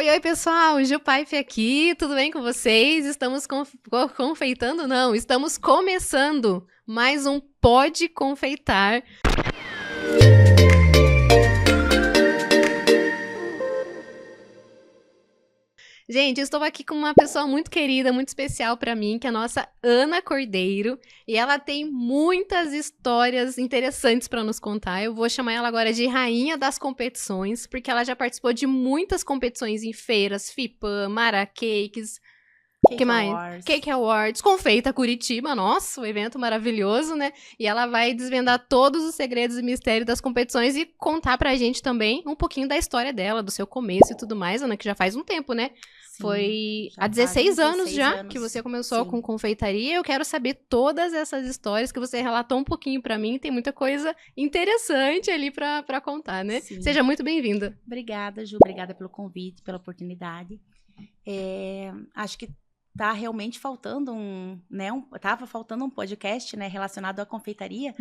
Oi, pessoal, Ju Paife aqui, tudo bem com vocês? Estamos confeitando? Não, estamos começando mais um Pode Confeitar. Gente, eu estou aqui com uma pessoa muito querida, muito especial para mim, que é a nossa Ana Cordeiro, e ela tem muitas histórias interessantes para nos contar. Eu vou chamar ela agora de Rainha das Competições, porque ela já participou de muitas competições em feiras, FIPAM, Mara Cakes, que mais? Awards. Cake Awards, Confeita Curitiba, nossa, um evento maravilhoso, né? E ela vai desvendar todos os segredos e mistérios das competições e contar pra gente também um pouquinho da história dela, do seu começo e tudo mais, Ana, que já faz um tempo, né? Sim, Foi já há 16 fazem anos 16 já anos. que você começou Sim. com confeitaria. Eu quero saber todas essas histórias que você relatou um pouquinho pra mim. Tem muita coisa interessante ali pra contar, né? Sim. Seja muito bem-vinda. Obrigada, Ju. Obrigada pelo convite, pela oportunidade. Acho que tá realmente faltando tava faltando um podcast, né, relacionado à confeitaria,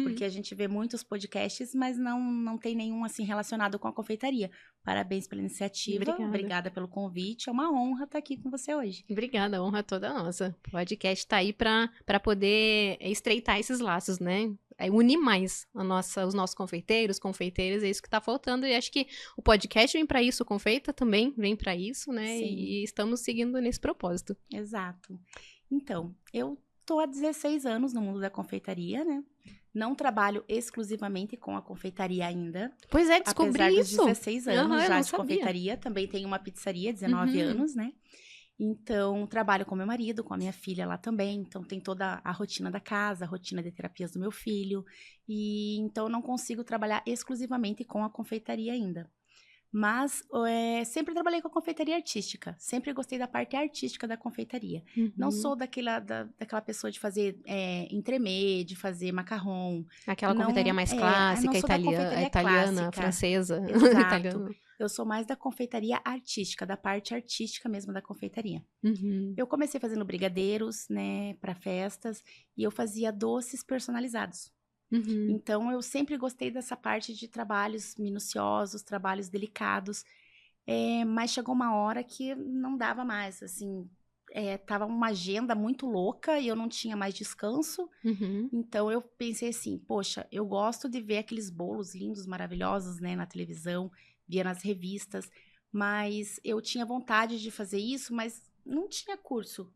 porque a gente vê muitos podcasts, mas não tem nenhum, assim, relacionado com a confeitaria. Parabéns pela iniciativa. Obrigada pelo convite. É uma honra estar aqui com você hoje. Obrigada, a honra é toda nossa. O podcast tá aí pra poder estreitar esses laços, né? Unir mais os nossos confeiteiras, é isso que tá faltando. E acho que o podcast vem pra isso, o Confeita também vem pra isso, né? Sim. E estamos seguindo nesse propósito. Exato. Então, eu tô há 16 anos no mundo da confeitaria, né? Não trabalho exclusivamente com a confeitaria ainda. Pois é, descobri apesar isso. dos 16 anos já não de sabia. confeitaria. Também tenho uma pizzaria, 19 anos, né? Então, trabalho com meu marido, com a minha filha lá também. Então, tem toda a rotina da casa, a rotina de terapias do meu filho. E então, eu não consigo trabalhar exclusivamente com a confeitaria ainda. Mas sempre trabalhei com a confeitaria artística. Sempre gostei da parte artística da confeitaria. Não sou daquela pessoa de fazer entremê, de fazer macarrão. Aquela confeitaria mais clássica, não sou da confeitaria italiana, clássica. francesa. Exato. Italiana. Eu sou mais da confeitaria artística, da parte artística mesmo da confeitaria. Eu comecei fazendo brigadeiros, né, para festas. E eu fazia doces personalizados. Então, eu sempre gostei dessa parte de trabalhos minuciosos, trabalhos delicados. Mas chegou uma hora que não dava mais, assim. Tava uma agenda muito louca e eu não tinha mais descanso. Então, eu pensei assim, poxa, eu gosto de ver aqueles bolos lindos, maravilhosos, né, na televisão, via nas revistas. Mas eu tinha vontade de fazer isso, mas não tinha curso.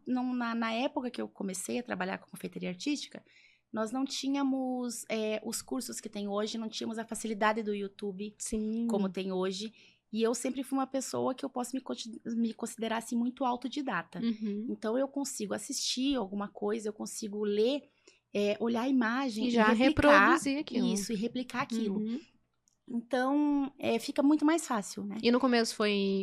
Na época que eu comecei a trabalhar com confeitaria artística, nós não tínhamos os cursos que tem hoje, não tínhamos a facilidade do YouTube, como tem hoje. E eu sempre fui uma pessoa que eu posso me considerar assim, muito autodidata. Então, eu consigo assistir alguma coisa, eu consigo ler, olhar a imagem e já replicar reproduzir aquilo. Isso, e replicar aquilo. Então, fica muito mais fácil, né? E no começo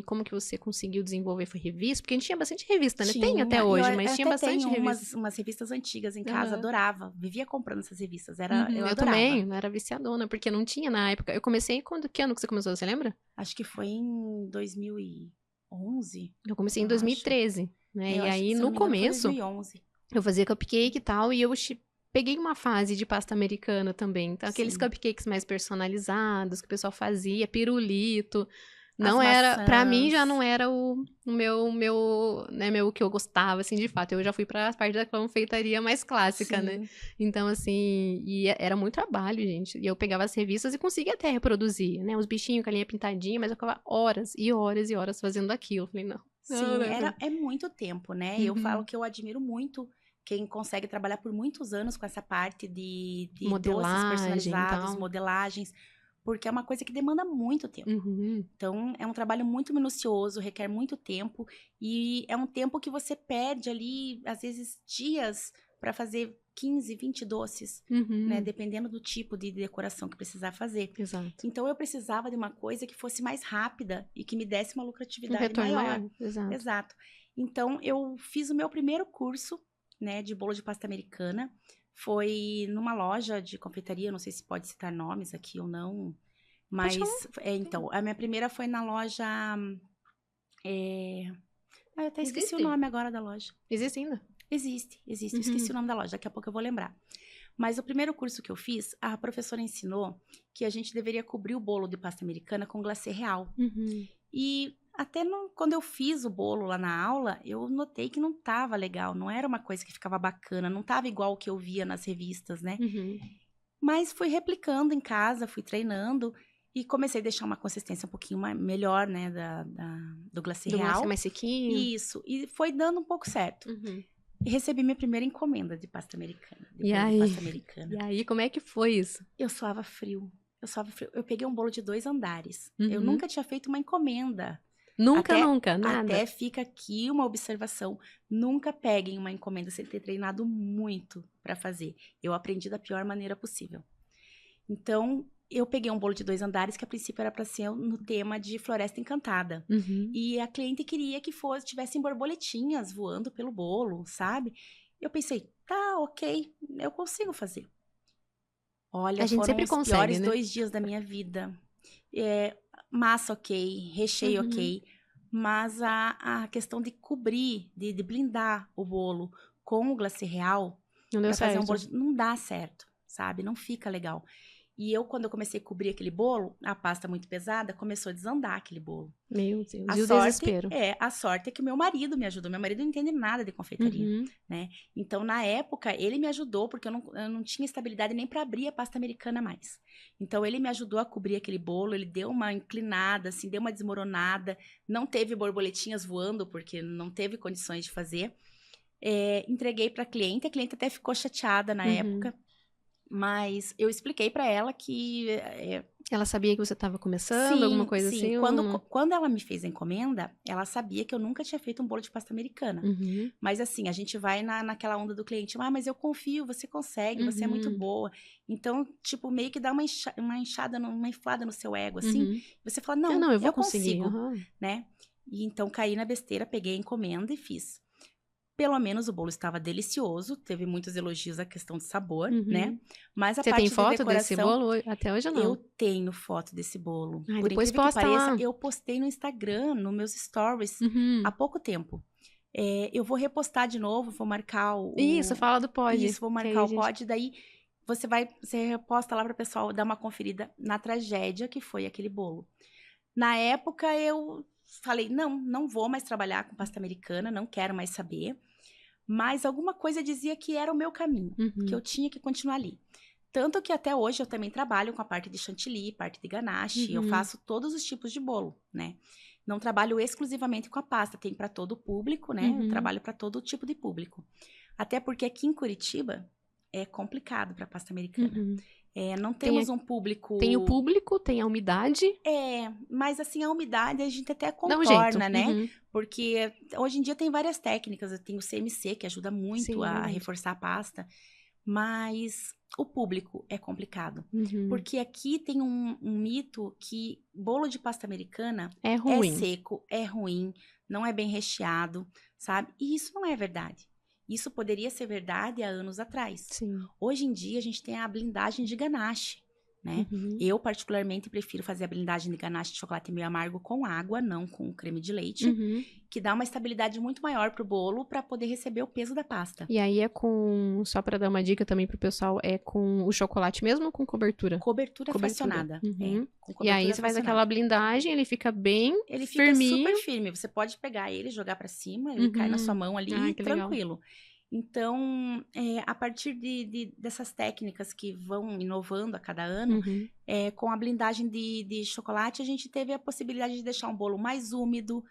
como que você conseguiu desenvolver? Foi revista? Porque a gente tinha bastante revista, né? Tem até hoje, mas tinha bastante revista. Umas revistas antigas em casa, adorava. Vivia comprando essas revistas, eu Eu adorava. também, era viciadona, porque não tinha na época. Eu comecei que ano que você começou, você lembra? Acho que foi em 2011. Eu comecei em 2013, né? E aí, no começo, 2011. eu fazia cupcake e tal, e eu peguei uma fase de pasta americana também. Então, aqueles cupcakes mais personalizados que o pessoal fazia, pirulito. Não era, pra mim já não era o meu que eu gostava, assim, de fato. Eu já fui pra parte da confeitaria mais clássica, né? Então, assim, e era muito trabalho, gente. E eu pegava as revistas e conseguia até reproduzir, né? Os bichinhos com a linha pintadinha, mas eu ficava horas e horas e horas fazendo aquilo. Eu falei, não. É muito tempo, né? Eu falo que eu admiro muito quem consegue trabalhar por muitos anos com essa parte de doces personalizados, modelagens, porque é uma coisa que demanda muito tempo. Então, é um trabalho muito minucioso, requer muito tempo, e é um tempo que você perde ali, às vezes, dias para fazer 15, 20 doces, né? Dependendo do tipo de decoração que precisar fazer. Exato. Então, eu precisava de uma coisa que fosse mais rápida e que me desse uma lucratividade maior. Exato. Então, eu fiz o meu primeiro curso, né, de bolo de pasta americana. Foi numa loja de confeitaria, não sei se pode citar nomes aqui ou não, mas então, a minha primeira foi na loja eu até esqueci o nome agora da loja. Existe ainda? Existe. Eu esqueci o nome da loja, daqui a pouco eu vou lembrar. Mas o primeiro curso que eu fiz, a professora ensinou que a gente deveria cobrir o bolo de pasta americana com glacê real. E até quando eu fiz o bolo lá na aula, eu notei que não tava legal, não era uma coisa que ficava bacana, não tava igual o que eu via nas revistas, né? Mas fui replicando em casa, fui treinando e comecei a deixar uma consistência um pouquinho melhor, né, do glacê real. Do glacê mais sequinho. Isso, e foi dando um pouco certo. E recebi minha primeira encomenda de pasta americana. E aí, como é que foi isso? Eu suava frio. Eu peguei um bolo de 2 andares. Eu nunca tinha feito uma encomenda. Nunca, nada. Até fica aqui uma observação. Nunca peguem uma encomenda sem ter treinado muito para fazer. Eu aprendi da pior maneira possível. Então, eu peguei um bolo de 2 andares, que a princípio era para ser no tema de Floresta Encantada. E a cliente queria que tivessem borboletinhas voando pelo bolo, sabe? Eu pensei, tá, ok, eu consigo fazer. Olha, a gente foram sempre os consegue, piores né? 2 dias da minha vida. Massa ok, recheio ok, mas a questão de cobrir, de blindar o bolo com o glacê real, não deu certo. Fazer um bolo, não dá certo, sabe? Não fica legal. E quando eu comecei a cobrir aquele bolo, a pasta muito pesada, começou a desandar aquele bolo. Meu Deus, e o desespero. A sorte é que o meu marido me ajudou. Meu marido não entende nada de confeitaria, né? Então, na época, ele me ajudou, porque eu não tinha estabilidade nem para abrir a pasta americana mais. Então, ele me ajudou a cobrir aquele bolo, ele deu uma inclinada, assim, deu uma desmoronada. Não teve borboletinhas voando, porque não teve condições de fazer. Entreguei para a cliente até ficou chateada na época. Mas eu expliquei para ela que... Ela sabia que você estava começando, alguma coisa assim? Quando ela me fez a encomenda, ela sabia que eu nunca tinha feito um bolo de pasta americana. Mas assim, a gente vai naquela onda do cliente. Mas eu confio, você consegue, você é muito boa. Então, tipo, meio que dá uma inflada no seu ego, assim. Você fala, não, eu consigo, né? E então, caí na besteira, peguei a encomenda e fiz. Pelo menos o bolo estava delicioso, teve muitos elogios à questão de sabor, né? Mas a Você parte tem foto de decoração, desse bolo? Até hoje não. Eu tenho foto desse bolo. Ai, Por depois incrível posta que pareça, lá. eu postei no Instagram, nos meus stories, há pouco tempo. Eu vou repostar de novo, vou marcar Isso, fala do pod. Isso, vou marcar o pod, daí você reposta lá para o pessoal dar uma conferida na tragédia que foi aquele bolo. Na época, eu falei, não vou mais trabalhar com pasta americana, não quero mais saber. Mas alguma coisa dizia que era o meu caminho, que eu tinha que continuar ali. Tanto que até hoje eu também trabalho com a parte de chantilly, parte de ganache, eu faço todos os tipos de bolo, né? Não trabalho exclusivamente com a pasta, tem para todo o público, né? Eu trabalho para todo tipo de público. Até porque aqui em Curitiba é complicado para pasta americana. Não temos um público... Tem o público, tem a umidade. Mas assim, a umidade a gente até contorna, né? Porque hoje em dia tem várias técnicas. Tem o CMC, que ajuda muito a reforçar a pasta. Mas o público é complicado. Porque aqui tem um mito que bolo de pasta americana é ruim. É seco, é ruim, não é bem recheado, sabe? E isso não é verdade. Isso poderia ser verdade há anos atrás. Hoje em dia, a gente tem a blindagem de ganache, né? Eu, particularmente, prefiro fazer a blindagem de ganache de chocolate meio amargo com água, não com creme de leite, que dá uma estabilidade muito maior pro bolo para poder receber o peso da pasta. E aí só para dar uma dica também pro pessoal, é com o chocolate mesmo ou com cobertura? Cobertura fracionada. Com cobertura e aí você faz aquela blindagem, ele fica bem Ele fica firminho. Super firme. Você pode pegar ele, jogar para cima, ele cai na sua mão ali, tranquilo. Legal. Então, a partir dessas técnicas que vão inovando a cada ano, com a blindagem de chocolate, a gente teve a possibilidade de deixar um bolo mais úmido,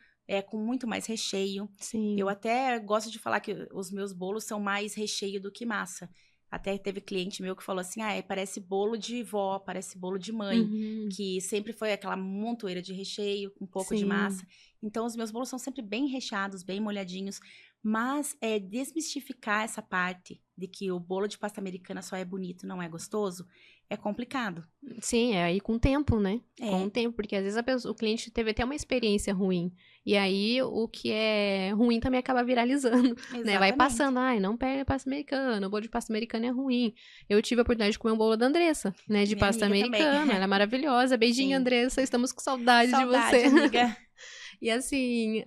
com muito mais recheio. Eu até gosto de falar que os meus bolos são mais recheio do que massa. Até teve cliente meu que falou assim, parece bolo de vó, parece bolo de mãe, que sempre foi aquela montoeira de recheio, com um pouco de massa. Então, os meus bolos são sempre bem recheados, bem molhadinhos. Mas desmistificar essa parte de que o bolo de pasta americana só é bonito, não é gostoso, é complicado. Sim, aí com o tempo, né? Com o tempo, porque às vezes o cliente teve até uma experiência ruim. E aí o que é ruim também acaba viralizando, né? Vai passando, não pega pasta americana, o bolo de pasta americana é ruim. Eu tive a oportunidade de comer um bolo da Andressa, né? De pasta americana, também. Ela é maravilhosa. Beijinho, Andressa, estamos com saudade de você. Amiga. E assim,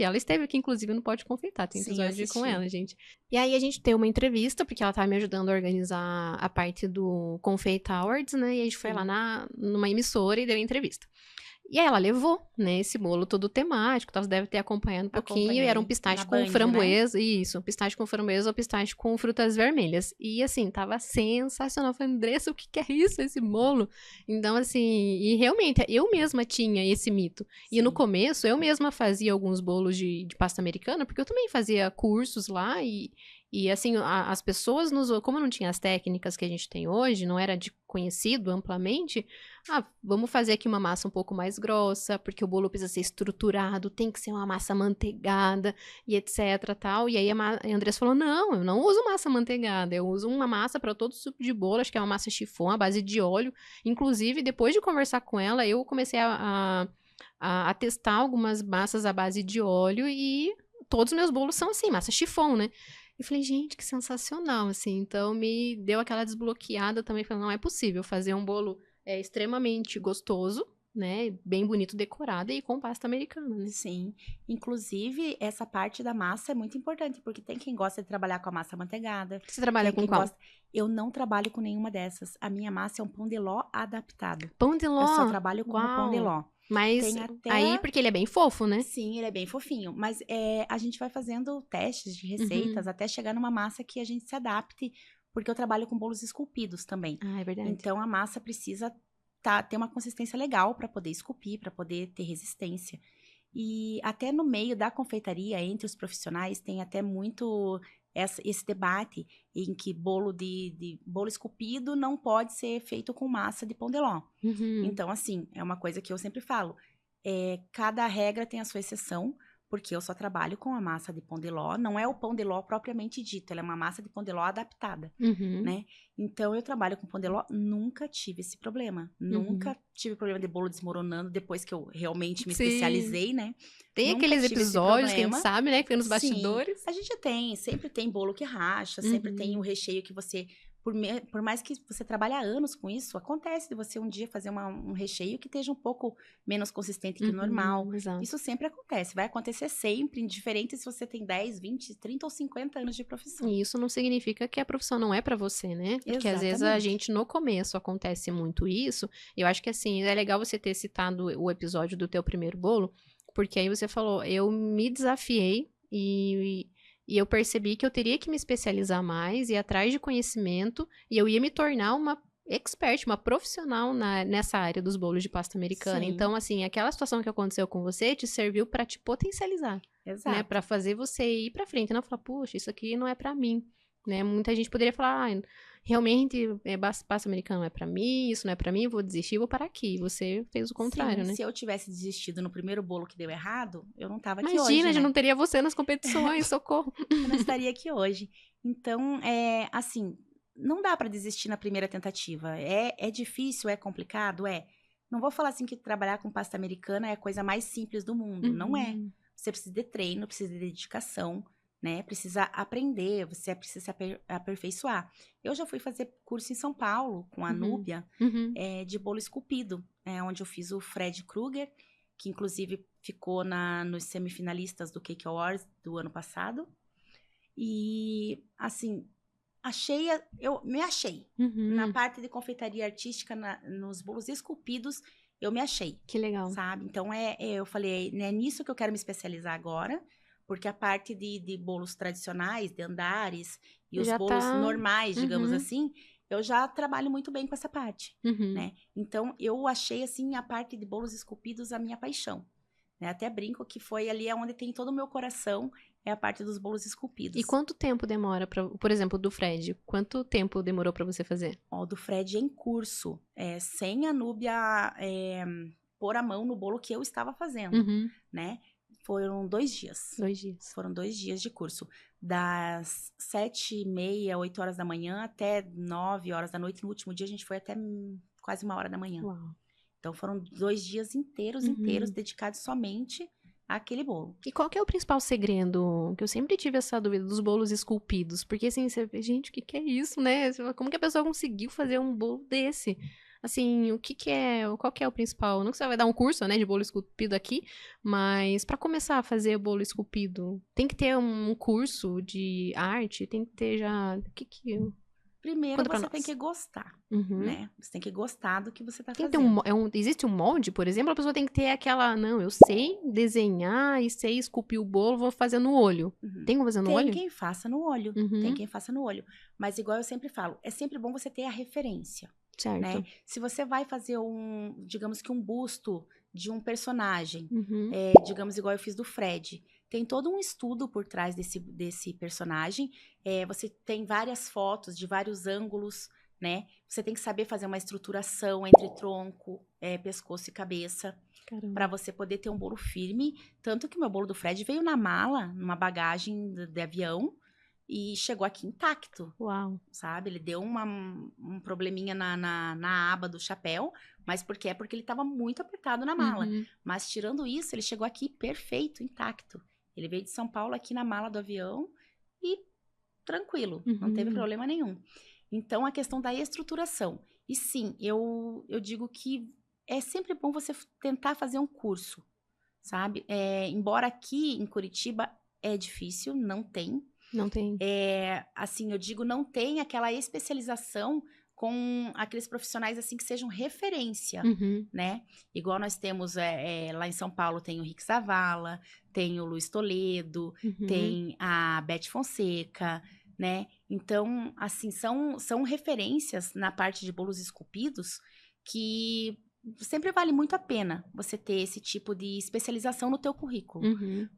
ela esteve aqui, inclusive, no Pode Confeitar, tem episódio com ela, gente. E aí a gente teve uma entrevista, porque ela tava me ajudando a organizar a parte do Confeita Awards, né? E a gente foi lá numa emissora e deu entrevista. E aí ela levou, né, esse bolo todo temático, você deve ter acompanhado um pouquinho, era um pistache com framboesa, isso, um pistache com framboesa ou pistache com frutas vermelhas. E assim, tava sensacional. Eu falei, Andressa, o que é isso, esse bolo? Então assim, e realmente, eu mesma tinha esse mito. Sim. E no começo, eu mesma fazia alguns bolos de pasta americana, porque eu também fazia cursos lá e assim, as pessoas, como não tinha as técnicas que a gente tem hoje, não era conhecido amplamente, vamos fazer aqui uma massa um pouco mais grossa, porque o bolo precisa ser estruturado, tem que ser uma massa manteigada e etc, tal. E aí a Andressa falou, não, eu não uso massa manteigada, eu uso uma massa para todo tipo de bolo, acho que é uma massa chiffon, à base de óleo. Inclusive, depois de conversar com ela, eu comecei a testar algumas massas à base de óleo e todos os meus bolos são assim, massa chiffon, né? E falei, gente, que sensacional, assim. Então, me deu aquela desbloqueada também. Falei, não é possível fazer um bolo extremamente gostoso, né? Bem bonito, decorado e com pasta americana, né? Sim. Inclusive, essa parte da massa é muito importante, porque tem quem gosta de trabalhar com a massa manteigada. Você trabalha com qual? Eu não trabalho com nenhuma dessas. A minha massa é um pão de ló adaptado. Pão de ló? Eu só trabalho com o pão de ló. Mas aí, porque ele é bem fofo, né? Sim, ele é bem fofinho. Mas a gente vai fazendo testes de receitas até chegar numa massa que a gente se adapte, porque eu trabalho com bolos esculpidos também. Ah, é verdade. Então, a massa precisa ter uma consistência legal para poder esculpir, para poder ter resistência. E até no meio da confeitaria, entre os profissionais, tem até muito esse debate em que bolo bolo esculpido não pode ser feito com massa de pão de ló. Então, assim, é uma coisa que eu sempre falo. Cada regra tem a sua exceção, porque eu só trabalho com a massa de pão de ló. Não é o pão de ló propriamente dito, ela é uma massa de pão de ló adaptada, né? Então, eu trabalho com pão de ló, nunca tive esse problema. Nunca tive problema de bolo desmoronando depois que eu realmente me especializei, né? Tem nunca aqueles episódios, quem sabe, né? Que fica nos bastidores. Sim, a gente sempre tem bolo que racha, sempre tem o recheio que você... Por mais que você trabalhe há anos com isso, acontece de você um dia fazer um recheio que esteja um pouco menos consistente que o normal. Exato. Isso sempre acontece. Vai acontecer sempre, indiferente se você tem 10, 20, 30 ou 50 anos de profissão. E isso não significa que a profissão não é pra você, né? Porque às vezes a gente, no começo, acontece muito isso. Eu acho que, assim, é legal você ter citado o episódio do teu primeiro bolo, porque aí você falou, eu me desafiei e eu percebi que eu teria que me especializar mais, ir atrás de conhecimento, e eu ia me tornar uma expert, uma profissional nessa área dos bolos de pasta americana. Sim. Então, assim, aquela situação que aconteceu com você te serviu para te potencializar. Exato. Né? Para fazer você ir para frente. Não falar, puxa, isso aqui não é para mim. Né? Muita gente poderia falar, realmente, pasta americana não é para mim, isso não é para mim, vou desistir, vou parar aqui. Você fez o contrário, Sim, né? Se eu tivesse desistido no primeiro bolo que deu errado, eu não tava aqui hoje, hoje, né? Não teria você nas competições, socorro. Eu não estaria aqui hoje. Então, assim, não dá para desistir na primeira tentativa. É difícil, é complicado, Não vou falar assim que trabalhar com pasta americana é a coisa mais simples do mundo. Não é. Você precisa de treino, precisa de dedicação, né? Precisa aprender, você precisa se aperfeiçoar. Eu já fui fazer curso em São Paulo com a Núbia, de bolo esculpido, onde eu fiz o Fred Krueger, que inclusive ficou nos semifinalistas do Cake Awards do ano passado. E, assim, eu me achei. Na parte de confeitaria artística, nos bolos esculpidos, eu me achei. Que legal. Sabe? Então, eu falei, é nisso que eu quero me especializar agora, porque a parte de bolos tradicionais, de andares, e os bolos normais, digamos assim, eu já trabalho muito bem com essa parte, né? Então, eu achei, assim, a parte de bolos esculpidos a minha paixão. Né? Até brinco que foi ali onde tem todo o meu coração, é a parte dos bolos esculpidos. E quanto tempo demora, por exemplo, do Fred? Quanto tempo demorou para você fazer? Do Fred em curso, sem a Núbia pôr a mão no bolo que eu estava fazendo, né? Foram 2 dias. 2 dias. Foram 2 dias de curso. Das 7h30, 8 horas da manhã até 9 horas da noite. No último dia, a gente foi até quase 1 hora da manhã. Uau. Então, foram 2 dias inteiros dedicados somente àquele bolo. E qual que é o principal segredo? Que eu sempre tive essa dúvida dos bolos esculpidos. Porque, assim, você vê, gente, o que é isso, né? Como que a pessoa conseguiu fazer um bolo desse? Assim, qual que é o principal? Não que você vai dar um curso, né, de bolo esculpido aqui, mas para começar a fazer bolo esculpido, tem que ter um curso de arte, tem que ter já... Primeiro você tem que gostar, né? Você tem que gostar do que você tá fazendo. Existe um molde, por exemplo, a pessoa tem que ter aquela, não, eu sei desenhar e sei esculpir o bolo, vou fazer no olho. Tem como fazer no olho? Tem quem faça no olho, tem quem faça no olho. Mas igual eu sempre falo, é sempre bom você ter a referência, certo, né? Se você vai fazer digamos que um busto de um personagem, digamos igual eu fiz do Fred, tem todo um estudo por trás desse personagem. Você tem várias fotos de vários ângulos, né? Você tem que saber fazer uma estruturação entre tronco, pescoço e cabeça, para você poder ter um bolo firme. Tanto que o meu bolo do Fred veio na mala, numa bagagem de avião, e chegou aqui intacto. Uau. Sabe? Ele deu um probleminha na aba do chapéu, mas porque ele estava muito apertado na mala. Mas tirando isso, ele chegou aqui perfeito, intacto. Ele veio de São Paulo aqui na mala do avião e tranquilo, não teve problema nenhum. Então, a questão da estruturação. E sim, eu digo que é sempre bom você tentar fazer um curso, sabe? Embora aqui em Curitiba é difícil, não tem. Não tem. Assim, eu digo, não tem aquela especialização com aqueles profissionais, assim, que sejam referência, né? Igual nós temos lá em São Paulo, tem o Rick Zavala, tem o Luiz Toledo, tem a Beth Fonseca, né? Então, assim, são referências na parte de bolos esculpidos que sempre vale muito a pena você ter esse tipo de especialização no teu currículo.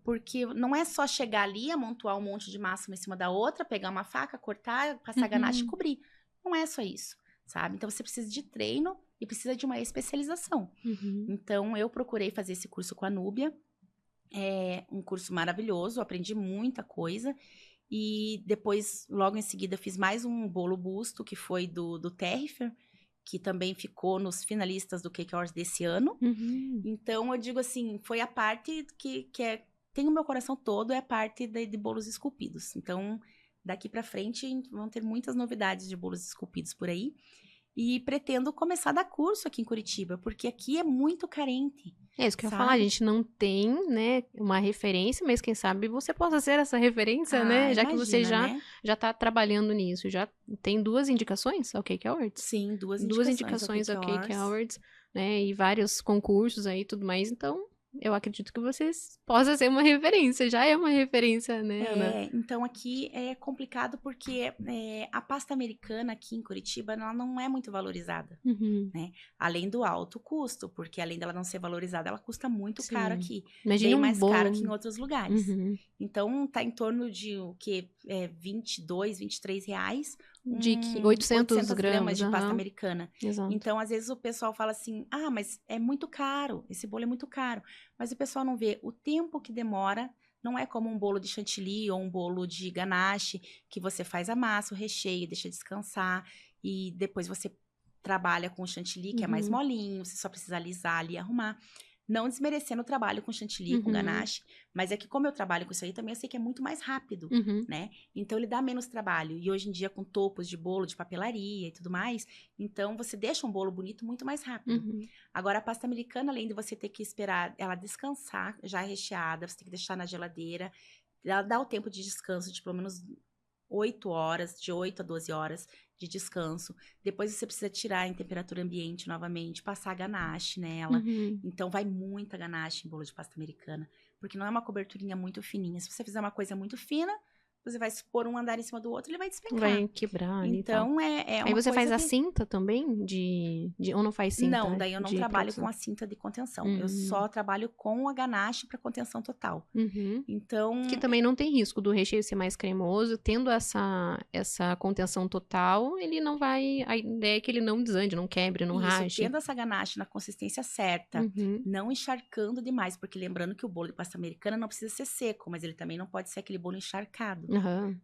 Porque não é só chegar ali, amontoar um monte de massa uma em cima da outra, pegar uma faca, cortar, passar ganache e cobrir. Não é só isso, sabe? Então, você precisa de treino e precisa de uma especialização. Então, eu procurei fazer esse curso com a Núbia. É um curso maravilhoso, aprendi muita coisa. E depois, logo em seguida, fiz mais um bolo busto, que foi do Terrifer, que também ficou nos finalistas do Cake Awards desse ano. Então, eu digo assim, foi a parte que tem o meu coração todo, é a parte de bolos esculpidos. Então, daqui pra frente, vão ter muitas novidades de bolos esculpidos por aí. E pretendo começar a dar curso aqui em Curitiba, porque aqui é muito carente. É isso que eu ia falar, a gente não tem, né, uma referência, mas quem sabe você possa ser essa referência, né? Já imagina, que você já tá trabalhando nisso. Já tem 2 indicações ao Cake Awards? Sim, 2 indicações ao Cake Awards, né? E vários concursos aí e tudo mais, então eu acredito que vocês possam ser uma referência, já é uma referência, né, Ana? Então aqui é complicado porque a pasta americana aqui em Curitiba, ela não é muito valorizada, né? Além do alto custo, porque além dela não ser valorizada, ela custa muito caro aqui. Imagina bem mais caro que em outros lugares. Então, tá em torno de o quê? 22, 23 reais. De 800 gramas de pasta americana. Exato. Então, às vezes o pessoal fala assim, mas é muito caro, esse bolo é muito caro. Mas o pessoal não vê o tempo que demora. Não é como um bolo de chantilly ou um bolo de ganache, que você faz a massa, o recheio, deixa descansar, e depois você trabalha com o chantilly, que é mais molinho, você só precisa alisar ali e arrumar. Não desmerecendo o trabalho com chantilly, com ganache, mas é que como eu trabalho com isso aí também, eu sei que é muito mais rápido, né? Então, ele dá menos trabalho. E hoje em dia, com topos de bolo, de papelaria e tudo mais, então, você deixa um bolo bonito muito mais rápido. Agora, a pasta americana, além de você ter que esperar ela descansar, já recheada, você tem que deixar na geladeira, ela dá o tempo de descanso de pelo menos 8 horas, de 8 a 12 horas de descanso. Depois você precisa tirar em temperatura ambiente novamente, passar ganache nela. Então, vai muita ganache em bolo de pasta americana, porque não é uma coberturinha muito fininha. Se você fizer uma coisa muito fina, você vai pôr um andar em cima do outro, ele vai despencar. Vai quebrar ali. Então, Aí você faz a cinta também? Ou não faz cinta? Não, daí eu não trabalho com a cinta de contenção. Eu só trabalho com a ganache para contenção total. Então... Que também não tem risco do recheio ser mais cremoso. Tendo essa contenção total, ele não vai... A ideia é que ele não desande, não quebre, não rache. Tendo essa ganache na consistência certa, não encharcando demais. Porque lembrando que o bolo de pasta americana não precisa ser seco, mas ele também não pode ser aquele bolo encharcado.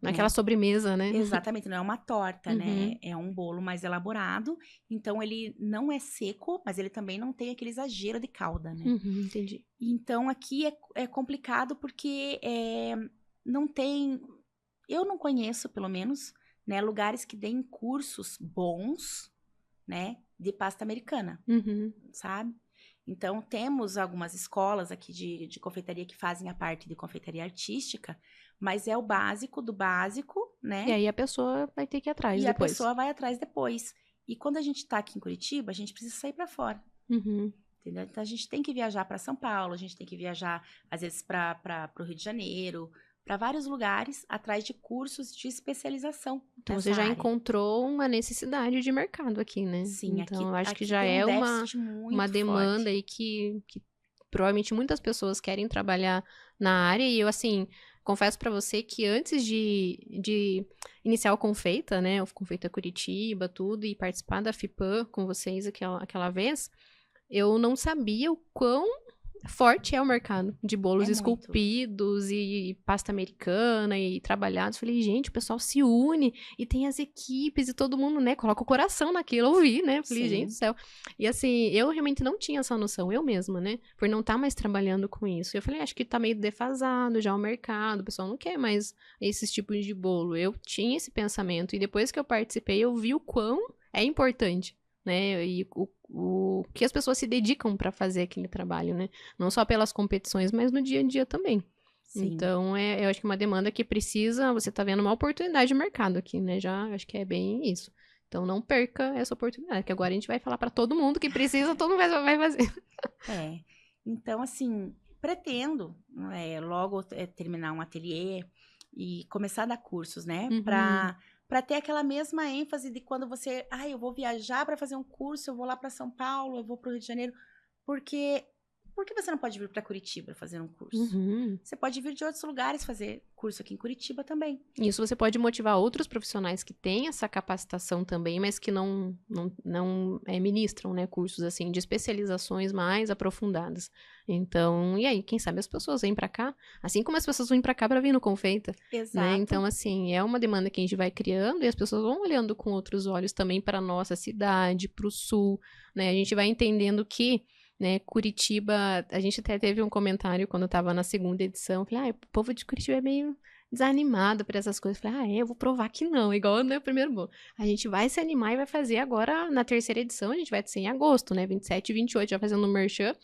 Aquela sobremesa, né? Exatamente, não é uma torta, né? É um bolo mais elaborado. Então, ele não é seco, mas ele também não tem aquele exagero de calda, né? Entendi. Então, aqui é complicado porque não tem... Eu não conheço, pelo menos, né, lugares que deem cursos bons, né, de pasta americana, sabe? Então, temos algumas escolas aqui de confeitaria que fazem a parte de confeitaria artística, mas é o básico do básico, né? E aí a pessoa vai ter que ir atrás depois. E a pessoa vai atrás depois. E quando a gente tá aqui em Curitiba, a gente precisa sair para fora. Entendeu? Então, a gente tem que viajar para São Paulo, a gente tem que viajar, às vezes, para o Rio de Janeiro, para vários lugares, atrás de cursos de especialização. Então, você já encontrou uma necessidade de mercado aqui, né? Sim, então, eu acho que já tem é uma demanda forte. aí que provavelmente muitas pessoas querem trabalhar na área. E eu, assim, confesso para você que antes de iniciar o Confeita, né? O Confeita Curitiba, tudo, e participar da FIPAM com vocês aquela vez, eu não sabia o quão forte é o mercado de bolos esculpidos e pasta americana e trabalhados. Falei, gente, o pessoal se une e tem as equipes e todo mundo, né, coloca o coração naquilo, ouvi, né? Falei, gente do céu. E assim, eu realmente não tinha essa noção, eu mesma, né? Por não estar mais trabalhando com isso. Eu falei, acho que tá meio defasado já o mercado, o pessoal não quer mais esses tipos de bolo. Eu tinha esse pensamento e depois que eu participei, eu vi o quão é importante, né? E o que as pessoas se dedicam para fazer aquele trabalho, né? Não só pelas competições, mas no dia a dia também. Sim. Então, eu acho que é uma demanda que precisa, você tá vendo uma oportunidade de mercado aqui, né? Já acho que é bem isso. Então, não perca essa oportunidade, que agora a gente vai falar para todo mundo que precisa, todo mundo vai fazer. Então, assim, pretendo logo terminar um ateliê e começar a dar cursos, né? Para ter aquela mesma ênfase de quando você, eu vou viajar para fazer um curso, eu vou lá para São Paulo, eu vou para o Rio de Janeiro, porque você não pode vir para Curitiba fazer um curso? Você pode vir de outros lugares fazer curso aqui em Curitiba também. Isso você pode motivar outros profissionais que têm essa capacitação também, mas que não ministram, né, cursos assim de especializações mais aprofundadas. Então, e aí, quem sabe as pessoas vêm para cá, assim como as pessoas vêm para cá para vir no Confeita. Exato. Né? Então, assim, é uma demanda que a gente vai criando e as pessoas vão olhando com outros olhos também para a nossa cidade, para o sul, né? A gente vai entendendo que, né, Curitiba, a gente até teve um comentário quando eu estava na segunda edição, eu falei, o povo de Curitiba é meio desanimado por essas coisas. Eu falei, eu vou provar que não, igual no primeiro bolo. A gente vai se animar e vai fazer agora na terceira edição, a gente vai ser em agosto, né, 27 e 28, já fazendo o merchan,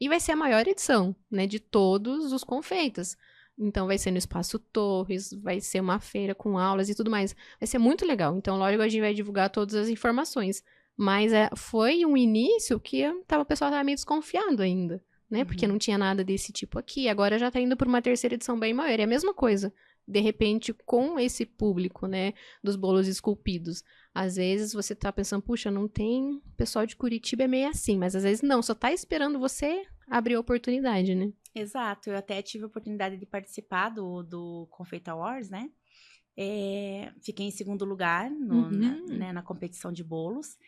e vai ser a maior edição, né, de todos os confeitas. Então, vai ser no Espaço Torres, vai ser uma feira com aulas e tudo mais. Vai ser muito legal. Então, logo a gente vai divulgar todas as informações. Mas foi um início que o pessoal estava meio desconfiado ainda, né? Porque não tinha nada desse tipo aqui. Agora já está indo para uma terceira edição bem maior. É a mesma coisa. De repente, com esse público, né, dos bolos esculpidos. Às vezes você tá pensando, puxa, não tem... Pessoal de Curitiba é meio assim. Mas às vezes não, só tá esperando você abrir a oportunidade, né? Exato. Eu até tive a oportunidade de participar do Confeita Wars, né? Fiquei em segundo lugar na competição de bolos.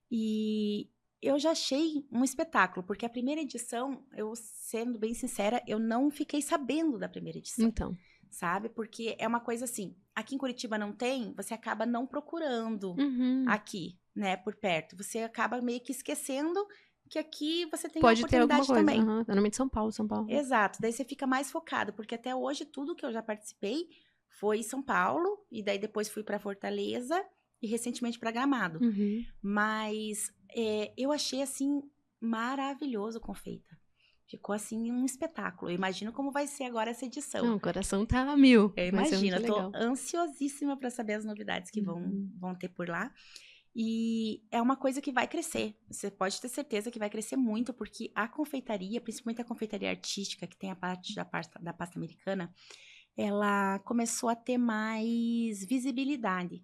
E eu já achei um espetáculo, porque a primeira edição, eu sendo bem sincera, eu não fiquei sabendo da primeira edição. Então. Sabe? Porque é uma coisa assim, aqui em Curitiba não tem, você acaba não procurando aqui, né, por perto. Você acaba meio que esquecendo que aqui você tem Pode a oportunidade ter alguma também. coisa. Normalmente São Paulo. Exato. Daí você fica mais focado, porque até hoje tudo que eu já participei foi em São Paulo, e daí depois fui para Fortaleza e recentemente para Gramado. Mas eu achei, assim, maravilhoso o Confeita. Ficou, assim, um espetáculo. Eu imagino como vai ser agora essa edição. Não, o coração tá a mil. Eu imagino. Eu tô ansiosíssima para saber as novidades que vão ter por lá. E é uma coisa que vai crescer. Você pode ter certeza que vai crescer muito, porque a confeitaria, principalmente a confeitaria artística, que tem a parte da pasta americana, ela começou a ter mais visibilidade.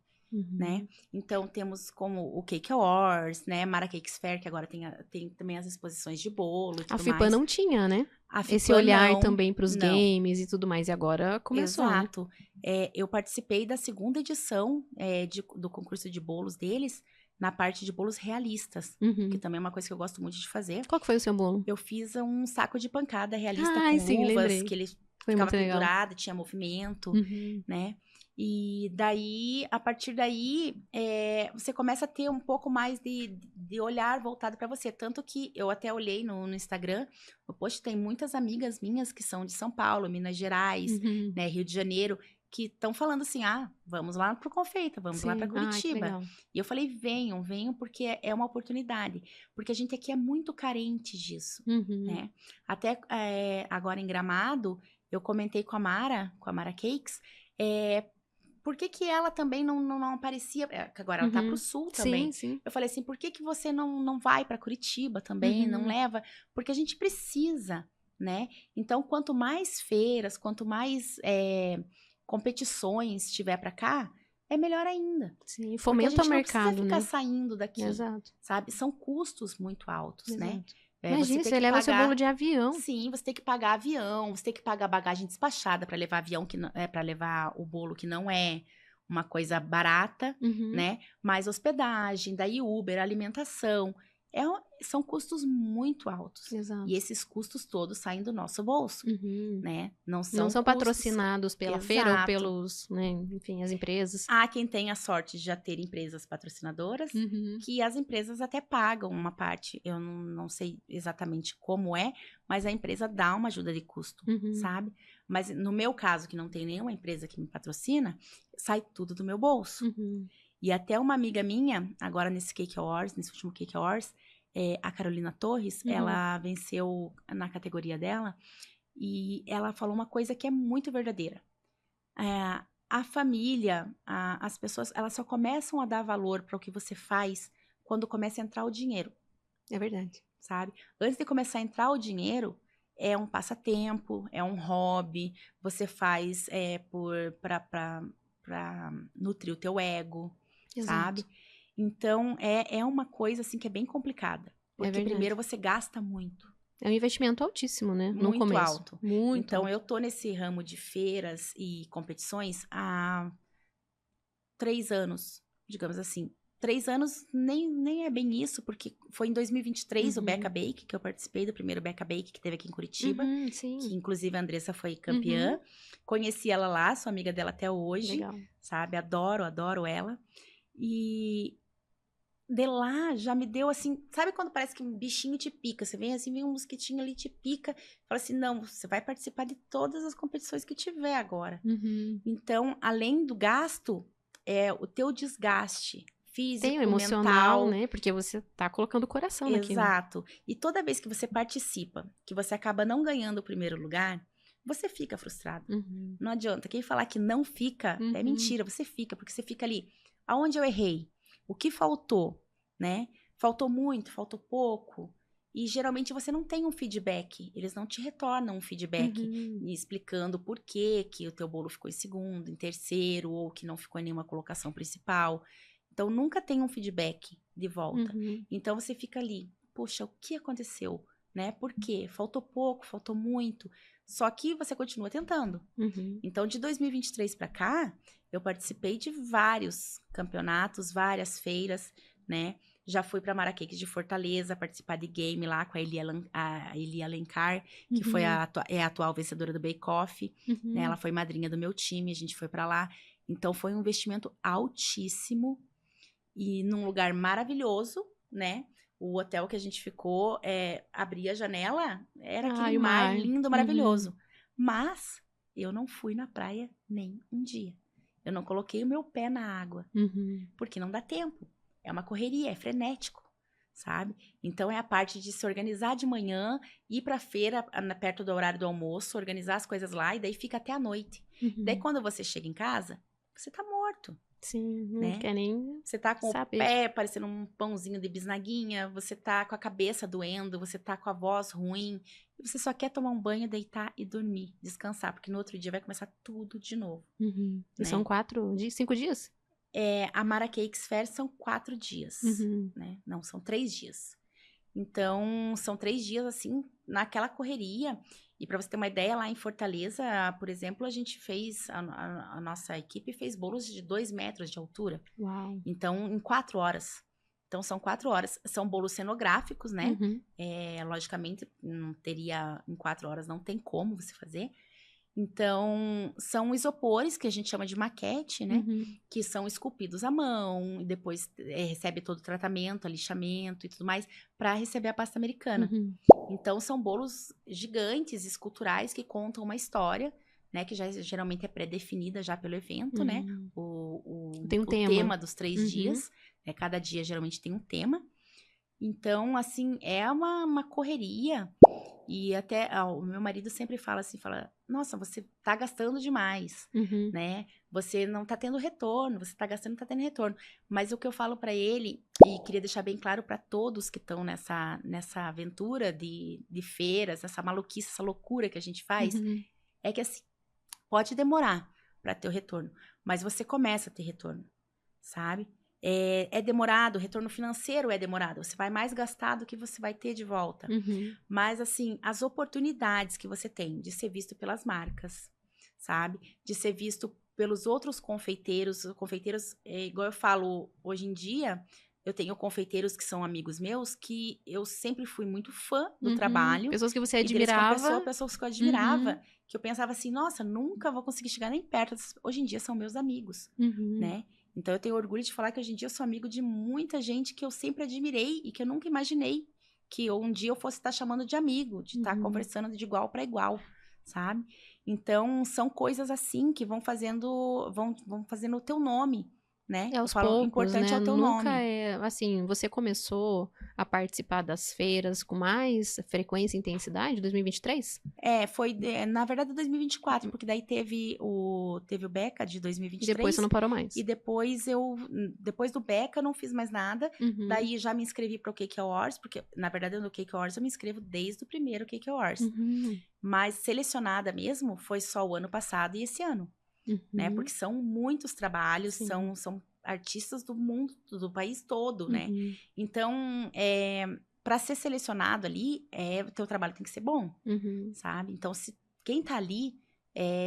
Né? Então, temos como o Cake Awards, né? Mara Cakes Fair, que agora tem também as exposições de bolo e tudo mais. A FIPAM não tinha, né? Esse olhar também para os games e tudo mais, e agora começou. Exato. Né? Eu participei da segunda edição do concurso de bolos deles, na parte de bolos realistas, que também é uma coisa que eu gosto muito de fazer. Qual que foi o seu bolo? Eu fiz um saco de pancada realista com uvas, que ele ficava pendurado, tinha movimento, né? E daí, a partir daí, você começa a ter um pouco mais de olhar voltado para você. Tanto que eu até olhei no Instagram, tem muitas amigas minhas que são de São Paulo, Minas Gerais, né, Rio de Janeiro, que estão falando assim, vamos lá pro Confeita, vamos lá para Curitiba. E eu falei, venham, porque é uma oportunidade. Porque a gente aqui é muito carente disso, né? Até agora em Gramado, eu comentei com a Mara Cakes, por que ela também não aparecia? Que agora ela tá pro sul também. Sim. Eu falei assim, por que você não vai para Curitiba também, não leva? Porque a gente precisa, né? Então, quanto mais feiras, quanto mais competições tiver para cá, é melhor ainda. Sim, fomenta o mercado, não precisa ficar né? saindo daqui, Exato. sabe? São custos muito altos, né? Imagina, você leva seu bolo de avião. Sim, você tem que pagar avião, você tem que pagar bagagem despachada para levar avião, para levar o bolo, que não é uma coisa barata, né? Mais hospedagem, daí Uber, alimentação. São custos muito altos. Exato. E esses custos todos saem do nosso bolso, né? Não são patrocinados pela feira ou pelos, né, enfim, as empresas. Há quem tenha a sorte de já ter empresas patrocinadoras, que as empresas até pagam uma parte. Eu não sei exatamente como mas a empresa dá uma ajuda de custo, sabe? Mas no meu caso, que não tem nenhuma empresa que me patrocina, sai tudo do meu bolso. E até uma amiga minha, agora nesse Cake Awards, nesse último Cake Awards, a Carolina Torres, ela venceu na categoria dela, e ela falou uma coisa que é muito verdadeira. A família, as pessoas, elas só começam a dar valor para o que você faz quando começa a entrar o dinheiro. É verdade. Sabe? Antes de começar a entrar o dinheiro, é um passatempo, é um hobby, você faz para nutrir o teu ego, sabe? Então, é uma coisa, assim, que é bem complicada. Porque primeiro você gasta muito. É um investimento altíssimo, né? No Muito começo. alto. Muito então, alto. eu tô nesse ramo de feiras e competições há 3 anos, digamos assim. 3 anos nem é bem isso, porque foi em 2023 o Beca Bake, que eu participei do primeiro Beca Bake que teve aqui em Curitiba. Sim. Que inclusive a Andressa foi campeã. Conheci ela lá, sou amiga dela até hoje. Legal. Sabe? Adoro ela. E de lá já me deu assim, sabe quando parece que um bichinho te pica? Você vem assim, vem um mosquitinho ali, te pica. Fala assim, não, você vai participar de todas as competições que tiver agora. Então, além do gasto, o teu desgaste físico, tem o emocional, mental, né? Porque você tá colocando o coração naquilo. Exato. E toda vez que você participa, que você acaba não ganhando o primeiro lugar, você fica frustrado. Não adianta. Quem falar que não fica, é mentira. Você fica, porque você fica ali. Aonde eu errei? O que faltou, né? Faltou muito, faltou pouco. E geralmente você não tem um feedback. Eles não te retornam um feedback explicando por que o teu bolo ficou em segundo, em terceiro, ou que não ficou em nenhuma colocação principal. Então, nunca tem um feedback de volta. Então, você fica ali, poxa, o que aconteceu? Né? Por quê? Faltou pouco, faltou muito. Só que você continua tentando. Então, de 2023 para cá, eu participei de vários campeonatos, várias feiras, né? Já fui para Marrakech de Fortaleza, participar de game lá com a Eli Alencar, que foi a atual vencedora do Bake Off. Né? Ela foi madrinha do meu time, a gente foi para lá. Então, foi um investimento altíssimo e num lugar maravilhoso, né? O hotel que a gente ficou, abria a janela, era aquele mar lindo, maravilhoso. Mas eu não fui na praia nem um dia. Eu não coloquei o meu pé na água, porque não dá tempo. É uma correria, é frenético, sabe? Então, é a parte de se organizar de manhã, ir pra feira perto do horário do almoço, organizar as coisas lá, e daí fica até a noite. Daí, quando você chega em casa, você tá morto. Sim, não quer nem Você tá com o pé parecendo um pãozinho de bisnaguinha, você tá com a cabeça doendo, você tá com a voz ruim, e você só quer tomar um banho, deitar e dormir, descansar, porque no outro dia vai começar tudo de novo. Né? E são 5 dias? A Marrakech Fair são 4 dias, né? Não, são 3 dias. Então, são 3 dias, assim, naquela correria. E para você ter uma ideia, lá em Fortaleza, por exemplo, a gente fez, a nossa equipe fez bolos de 2 metros de altura. Uau! Então, em 4 horas. Então, são 4 horas. São bolos cenográficos, né? Logicamente, não teria, em 4 horas não tem como você fazer. Então, são isopores, que a gente chama de maquete, né? Que são esculpidos à mão, e depois recebe todo o tratamento, lixamento e tudo mais, para receber a pasta americana. Então, são bolos gigantes, esculturais, que contam uma história, né? Que já geralmente é pré-definida já pelo evento, né? Tem um tema dos 3 dias. Cada dia, geralmente, tem um tema. Então, assim, é uma correria. E até o meu marido sempre fala assim, nossa, você tá gastando demais, né? Você não tá tendo retorno, você tá gastando, não tá tendo retorno. Mas o que eu falo pra ele, e queria deixar bem claro pra todos que estão nessa aventura de feiras, essa maluquice, essa loucura que a gente faz, é que assim, pode demorar pra ter o retorno, mas você começa a ter retorno, sabe? É demorado, o retorno financeiro é demorado. Você vai mais gastar do que você vai ter de volta. Mas, assim, as oportunidades que você tem de ser visto pelas marcas, sabe? De ser visto pelos outros confeiteiros. Confeiteiros, igual eu falo, hoje em dia, eu tenho confeiteiros que são amigos meus, que eu sempre fui muito fã do trabalho. Pessoas que você admirava. Pessoas que eu admirava, que eu pensava assim, nossa, nunca vou conseguir chegar nem perto. Hoje em dia são meus amigos, né? Então, eu tenho orgulho de falar que hoje em dia eu sou amigo de muita gente que eu sempre admirei e que eu nunca imaginei que um dia eu fosse estar chamando de amigo, de estar conversando de igual para igual, sabe? Então, são coisas assim que vão fazendo o teu nome, né? Aos poucos, o importante né? é o teu Nunca nome. assim, você começou a participar das feiras com mais frequência e intensidade em 2023? Foi, na verdade, 2024, porque daí teve o Beca de 2023. E depois você não parou mais. E depois do Beca, eu não fiz mais nada. Daí já me inscrevi para o Cake Awards, porque, na verdade, no Cake Awards eu me inscrevo desde o primeiro Cake Awards. Mas selecionada mesmo foi só o ano passado e esse ano, né? Porque são muitos trabalhos, são artistas do mundo, do país todo, né? Então, para ser selecionado ali, o teu trabalho tem que ser bom, sabe? Então, quem tá ali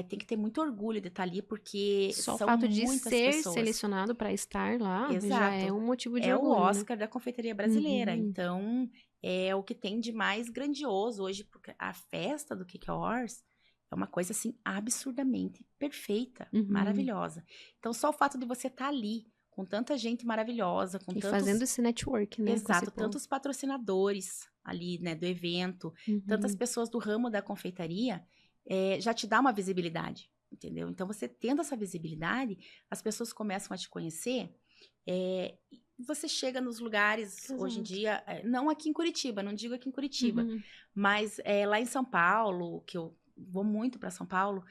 tem que ter muito orgulho de estar ali, porque só são o fato de muitas ser pessoas. selecionado para estar lá já é um motivo de orgulho. É orgulho, o Oscar da confeitaria brasileira. Uhum. Então, é o que tem de mais grandioso hoje, porque a festa do Cake Awards é uma coisa, assim, absurdamente perfeita, maravilhosa. Então, só o fato de você estar ali, com tanta gente maravilhosa, com tantos... fazendo esse network, né? Exato, tantos patrocinadores ali, né, do evento, tantas pessoas do ramo da confeitaria, já te dá uma visibilidade, entendeu? Então, você tendo essa visibilidade, as pessoas começam a te conhecer, você chega nos lugares, hoje em dia, não aqui em Curitiba, não digo aqui em Curitiba, mas lá em São Paulo, que eu vou muito para São Paulo,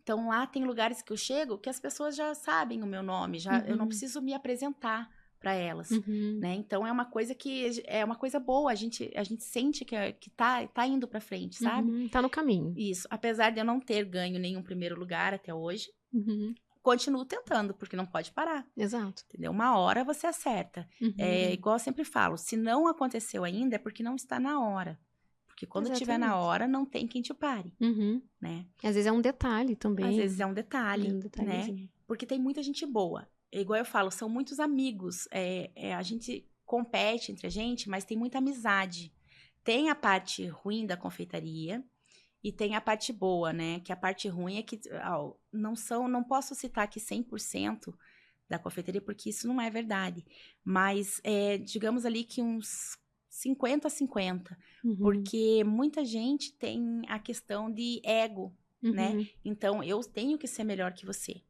então lá tem lugares que eu chego que as pessoas já sabem o meu nome, eu não preciso me apresentar para elas, né? Então é uma coisa que é uma coisa boa, a gente sente que tá indo para frente, sabe? Tá no caminho. Isso, apesar de eu não ter ganho nenhum primeiro lugar até hoje, continuo tentando, porque não pode parar. Exato. Entendeu? Uma hora você acerta. Igual eu sempre falo, se não aconteceu ainda é porque não está na hora. Porque quando estiver na hora, não tem quem te pare, né? Às vezes é um detalhe também. Às vezes é um detalhe, né? Porque tem muita gente boa. Igual eu falo, são muitos amigos. A gente compete entre a gente, mas tem muita amizade. Tem a parte ruim da confeitaria e tem a parte boa, né? Que a parte ruim é que não posso citar aqui 100% da confeitaria, porque isso não é verdade. Mas digamos ali que uns 50-50, porque muita gente tem a questão de ego, né? Então, eu tenho que ser melhor que você,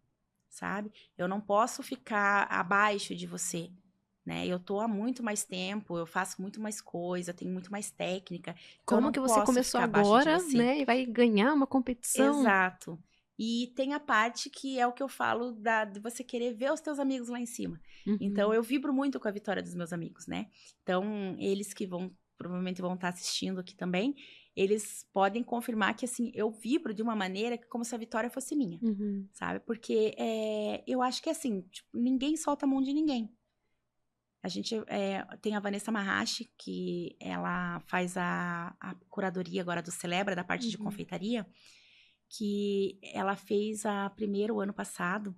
sabe? Eu não posso ficar abaixo de você, né? Eu tô há muito mais tempo, eu faço muito mais coisa, tenho muito mais técnica. Como que você começou agora, né? E vai ganhar uma competição. Exato. E tem a parte que é o que eu falo de você querer ver os teus amigos lá em cima. Então, eu vibro muito com a vitória dos meus amigos, né? Então, eles que provavelmente vão estar assistindo aqui também, eles podem confirmar que, assim, eu vibro de uma maneira como se a vitória fosse minha, sabe? Porque eu acho que, assim, tipo, ninguém solta a mão de ninguém. A gente tem a Vanessa Mahashi, que ela faz a curadoria agora do Celebra, da parte de confeitaria, que ela fez a primeira o ano passado,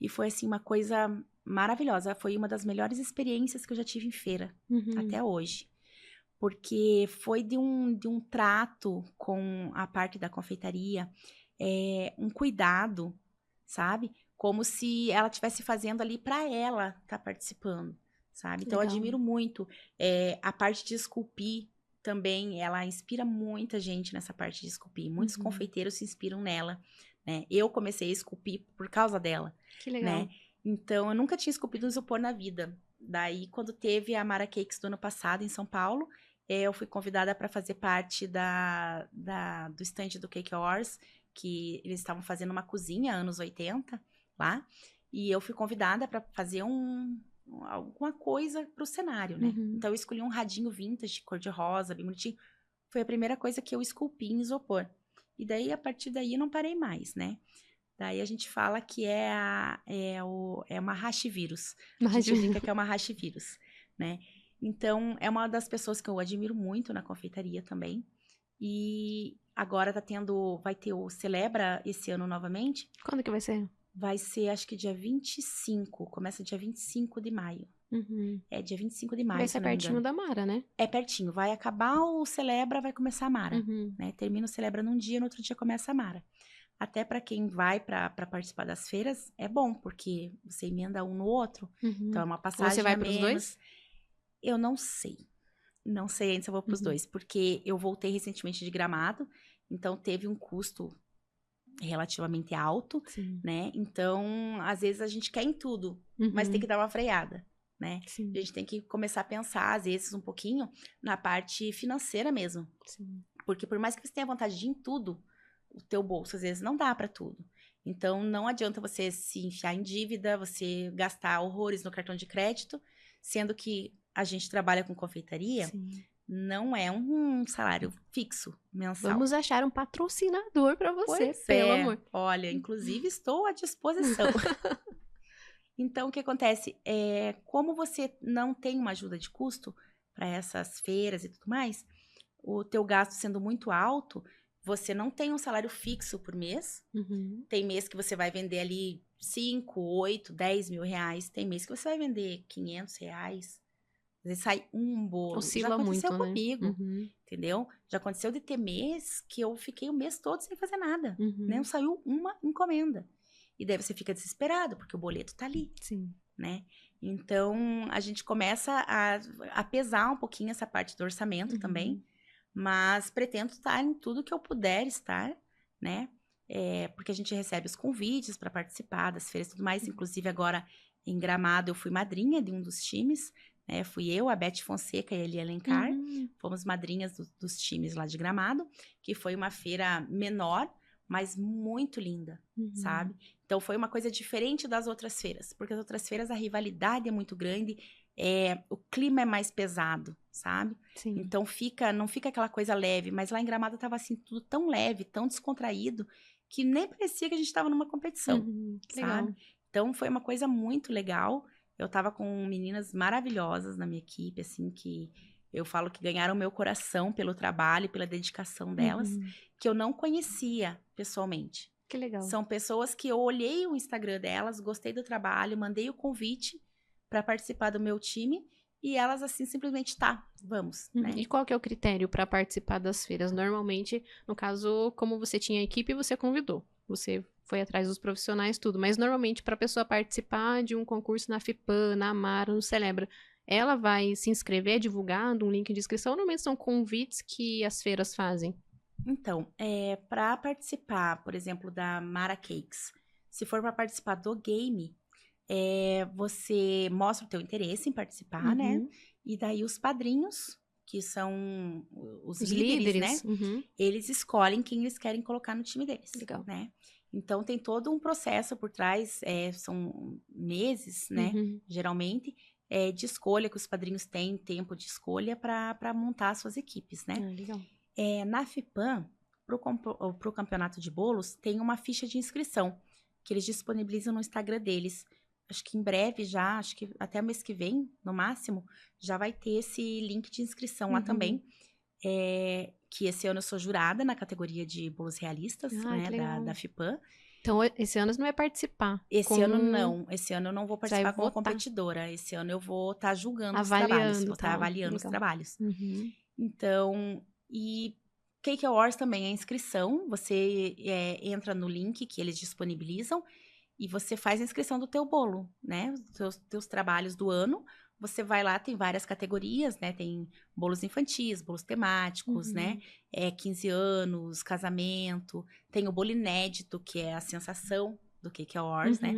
e foi, assim, uma coisa maravilhosa. Foi uma das melhores experiências que eu já tive em feira, até hoje. Porque foi de um trato com a parte da confeitaria, um cuidado, sabe? Como se ela estivesse fazendo ali para ela estar participando, sabe? Então, eu admiro muito. A parte de esculpir também, ela inspira muita gente nessa parte de esculpir. Muitos confeiteiros se inspiram nela, né? Eu comecei a esculpir por causa dela. Que legal. Né? Então, eu nunca tinha esculpido um isopor na vida. Daí, quando teve a Mara Cakes do ano passado, em São Paulo, eu fui convidada para fazer parte do stand do Cake Wars, que eles estavam fazendo uma cozinha, anos 80, lá. E eu fui convidada para fazer alguma coisa pro cenário, né? Então, eu escolhi um radinho vintage, cor-de-rosa, bem bonitinho. Foi a primeira coisa que eu esculpi em isopor. E daí, a partir daí, eu não parei mais, né? Daí a gente fala que é uma hashivírus. A gente brinca que é uma hashivírus, né? Então, é uma das pessoas que eu admiro muito na confeitaria também. E agora vai ter o Celebra esse ano novamente. Quando que vai ser? Vai ser, acho que dia 25. Começa dia 25 de maio. É dia 25 de maio, vai ser pertinho da Mara, né? É pertinho. Vai acabar o Celebra, vai começar a Mara. Né? Termina o Celebra num dia, no outro dia começa a Mara. Até para quem vai para participar das feiras, é bom, porque você emenda um no outro. Então, é uma passagem Você vai para os dois? Eu não sei. Não sei ainda se eu vou para os dois. Porque eu voltei recentemente de Gramado. Então, teve um custo relativamente alto, né? Então, às vezes, a gente quer em tudo. Mas tem que dar uma freada, né? A gente tem que começar a pensar, às vezes, um pouquinho na parte financeira mesmo. Porque por mais que você tenha vontade de ir em tudo, o teu bolso, às vezes, não dá para tudo. Então, não adianta você se enfiar em dívida, você gastar horrores no cartão de crédito, sendo que a gente trabalha com confeitaria, não é um salário fixo, mensal. Vamos achar um patrocinador para você, pelo amor. Olha, inclusive, estou à disposição. Então, o que acontece? Como você não tem uma ajuda de custo para essas feiras e tudo mais, o teu gasto sendo muito alto, você não tem um salário fixo por mês. Tem mês que você vai vender ali 5, 8, 10 mil reais. Tem mês que você vai vender 500 reais. Às vezes sai um bolo. Oscila já aconteceu muito, comigo, né? entendeu? Já aconteceu de ter mês que eu fiquei o mês todo sem fazer nada. Não saiu uma encomenda. E daí você fica desesperado, porque o boleto tá ali, né? Então, a gente começa a pesar um pouquinho essa parte do orçamento também. Mas pretendo estar em tudo que eu puder estar, né? Porque a gente recebe os convites para participar das feiras e tudo mais. Inclusive, agora, em Gramado, eu fui madrinha de um dos times. Né? Fui eu, a Beth Fonseca e a Eli Alencar. Fomos madrinhas dos times lá de Gramado. Que foi uma feira menor, mas muito linda, sabe? Então, foi uma coisa diferente das outras feiras. Porque as outras feiras, a rivalidade é muito grande. O clima é mais pesado, sabe? Então não fica aquela coisa leve, mas lá em Gramado tava assim, tudo tão leve, tão descontraído, que nem parecia que a gente tava numa competição, sabe? Legal. Então foi uma coisa muito legal. Eu tava com meninas maravilhosas na minha equipe, assim, que eu falo que ganharam meu coração pelo trabalho e pela dedicação delas, que eu não conhecia pessoalmente. Que legal. São pessoas que eu olhei o Instagram delas, gostei do trabalho, mandei o convite para participar do meu time e elas assim simplesmente vamos, né? E qual que é o critério para participar das feiras? Normalmente, no caso, como você tinha equipe, você convidou. Você foi atrás dos profissionais, tudo. Mas normalmente, para a pessoa participar de um concurso na FIPAM, na Amara, no Celebra, ela vai se inscrever, divulgado um link de inscrição, ou normalmente são convites que as feiras fazem? Então, para participar, por exemplo, da Mara Cakes, se for para participar do game, você mostra o teu interesse em participar, né? E daí os padrinhos, que são os líderes, né? Eles escolhem quem eles querem colocar no time deles. Legal. Né? Então, tem todo um processo por trás, são meses, né? Geralmente, de escolha, que os padrinhos têm tempo de escolha para montar suas equipes, né? Legal. Na FIPAM, para o campeonato de bolos, tem uma ficha de inscrição, que eles disponibilizam no Instagram deles. Acho que em breve já, acho que até o mês que vem, no máximo, já vai ter esse link de inscrição lá também. Que esse ano eu sou jurada na categoria de bolos realistas, né, da FIPAM. Então, esse ano você não vai participar? Esse ano não. Esse ano eu não vou participar como competidora. Esse ano eu vou estar julgando os trabalhos. Vou estar avaliando os trabalhos. Então, e Cake Wars também é inscrição. Você entra no link que eles disponibilizam e você faz a inscrição do teu bolo, né? Os teus trabalhos do ano. Você vai lá, tem várias categorias, né? Tem bolos infantis, bolos temáticos, né? 15 anos, casamento. Tem o bolo inédito, que é a sensação do Cake Wars, né?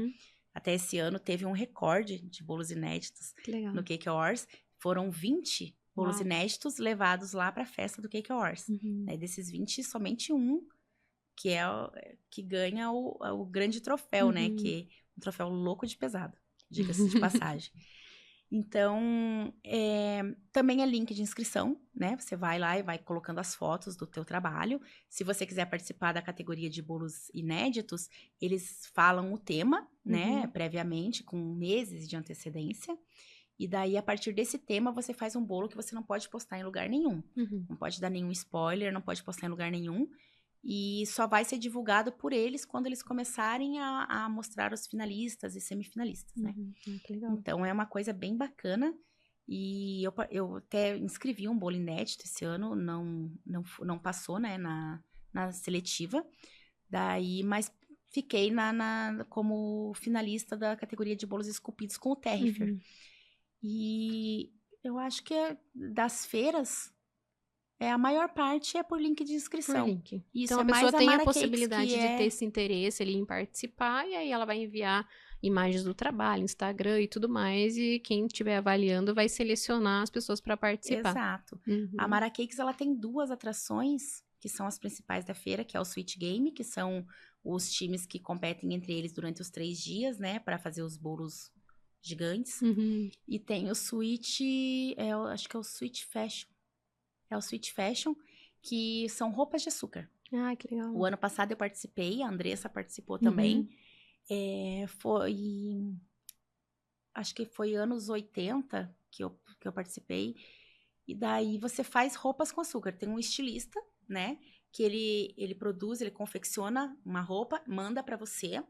até esse ano teve um recorde de bolos inéditos no Cake Awards. Foram 20 bolos inéditos levados lá para a festa do Cake Awards. Desses 20, somente um que ganha o grande troféu, né? Que é um troféu louco de pesado, diga-se de passagem. Então, também é link de inscrição, né? Você vai lá e vai colocando as fotos do teu trabalho. Se você quiser participar da categoria de bolos inéditos, eles falam o tema, né? Previamente, com meses de antecedência. E daí, a partir desse tema, você faz um bolo que você não pode postar em lugar nenhum. Não pode dar nenhum spoiler, não pode postar em lugar nenhum. E só vai ser divulgado por eles quando eles começarem a mostrar os finalistas e semifinalistas, né? Que legal. Então, é uma coisa bem bacana. E eu até inscrevi um bolo inédito esse ano, não passou, né, na seletiva. Daí, mas fiquei como finalista da categoria de bolos esculpidos com o Terrifier. E eu acho que das feiras... a maior parte é por link de inscrição. Isso, então, a pessoa tem a possibilidade de ter esse interesse ali em participar, e aí ela vai enviar imagens do trabalho, Instagram e tudo mais, e quem estiver avaliando vai selecionar as pessoas para participar. Exato. A Mara Cakes, ela tem 2 atrações, que são as principais da feira, que é o Sweet Game, que são os times que competem entre eles durante os 3 dias, né, para fazer os bolos gigantes. E tem o Sweet, acho que é o Sweet Fashion. É o Sweet Fashion, que são roupas de açúcar. Que legal. O ano passado eu participei, a Andressa participou também. Acho que foi anos 80 que eu participei. E daí você faz roupas com açúcar. Tem um estilista, né? Que ele produz, ele confecciona uma roupa, manda para você,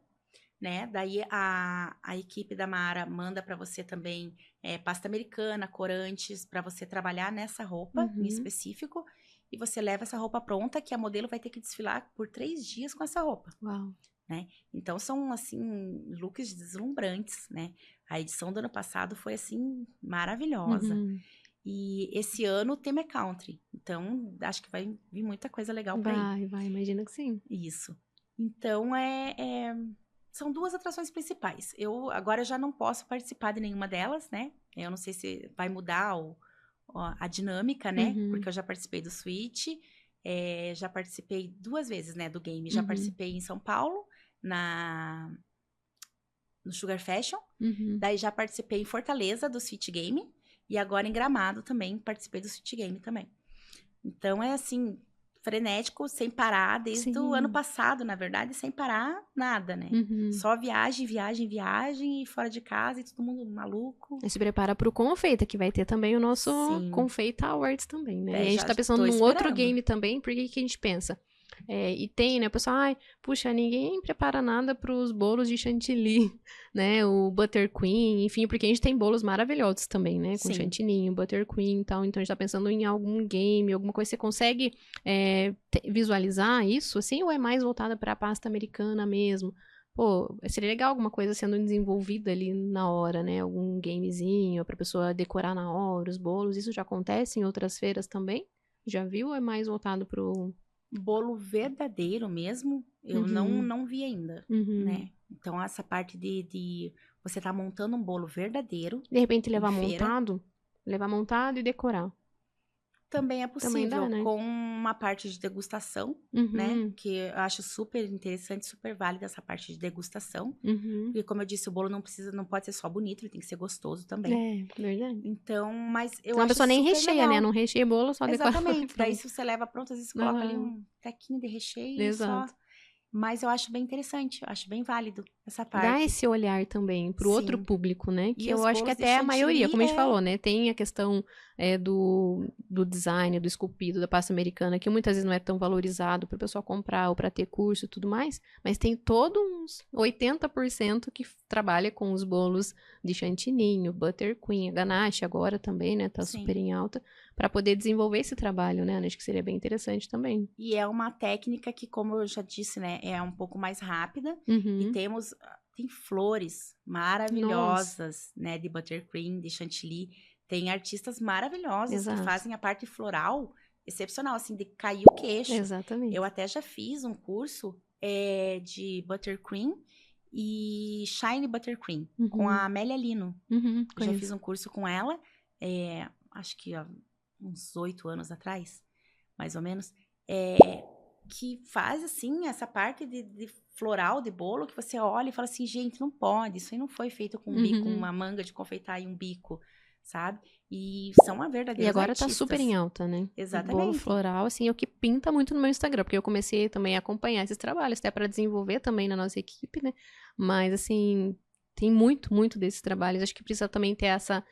né? Daí a equipe da Mara manda para você também pasta americana, corantes, para você trabalhar nessa roupa em específico. E você leva essa roupa pronta, que a modelo vai ter que desfilar por 3 dias com essa roupa. Uau! Né? Então, são, assim, looks deslumbrantes, né? A edição do ano passado foi, assim, maravilhosa. E esse ano o tema é country. Então, acho que vai vir muita coisa legal pra ir. Vai, imagino que sim. Isso. Então, são 2 atrações principais. Agora eu já não posso participar de nenhuma delas, né? Eu não sei se vai mudar a dinâmica, né? Porque eu já participei do Switch, já participei 2 vezes, né, do game. Já participei em São Paulo, no Sugar Fashion. Daí já participei em Fortaleza, do Switch Game. E agora em Gramado também, participei do Switch Game também. Então, é assim... frenético, sem parar, desde o ano passado, na verdade, sem parar nada, né? Só viagem, e fora de casa, e todo mundo maluco. E se prepara pro Confeita, que vai ter também o nosso Confeita Awards também, né? E a gente tá pensando num outro game também, porque que a gente pensa? E tem, né, o pessoal, puxa, ninguém prepara nada pros bolos de chantilly, né, o Buttercream, enfim, porque a gente tem bolos maravilhosos também, né, com chantilly, Buttercream e tal, então a gente tá pensando em algum game, alguma coisa, você consegue visualizar isso, assim, ou é mais voltada pra pasta americana mesmo? Pô, seria legal alguma coisa sendo desenvolvida ali na hora, né, algum gamezinho pra pessoa decorar na hora, os bolos, isso já acontece em outras feiras também? Já viu ou é mais voltado pro... Bolo verdadeiro mesmo, eu não vi ainda, né? Então, essa parte de você tá montando um bolo verdadeiro... De repente, levar montado e decorar. Também é possível, também dá, né? Com uma parte de degustação, né? Que eu acho super interessante, super válida essa parte de degustação. Porque, como eu disse, o bolo não pode ser só bonito, ele tem que ser gostoso também. Verdade. Então, mas eu acho a pessoa nem recheia, legal. Né? Não recheia bolo, só decora. Exatamente. Daí, se você leva pronto, às vezes coloca ali um tequinho de recheio e só... Mas eu acho bem interessante, eu acho bem válido essa parte. Dá esse olhar também pro outro público, né? Que eu acho que até a maioria, como a gente falou, né? Tem a questão do design, do esculpido, da pasta americana, que muitas vezes não é tão valorizado para o pessoal comprar ou para ter curso e tudo mais, mas tem todo uns 80% que trabalha com os bolos de chantininho, buttercream, a ganache agora também, né? Tá super em alta, para poder desenvolver esse trabalho, né? Acho que seria bem interessante também. E é uma técnica que, como eu já disse, né? É um pouco mais rápida. E tem flores maravilhosas, né? De buttercream, de chantilly. Tem artistas maravilhosos que fazem a parte floral excepcional, assim, de cair o queixo. Exatamente. Eu até já fiz um curso de buttercream e Shine Buttercream, com a Amélia Lino. Eu já fiz um curso com ela, acho que há uns 8 anos atrás, mais ou menos, que faz, assim, essa parte de floral de bolo, que você olha e fala assim, gente, não pode, isso aí não foi feito com um bico, uma manga de confeitar e um bico, sabe? E são uma verdadeira E agora artistas. tá super em alta, né? Exatamente. O bolo floral, assim, é o que pinta muito no meu Instagram, porque eu comecei também a acompanhar esses trabalhos, até para desenvolver também na nossa equipe, né? Mas, assim, tem muito desses trabalhos. Acho que precisa também ter essa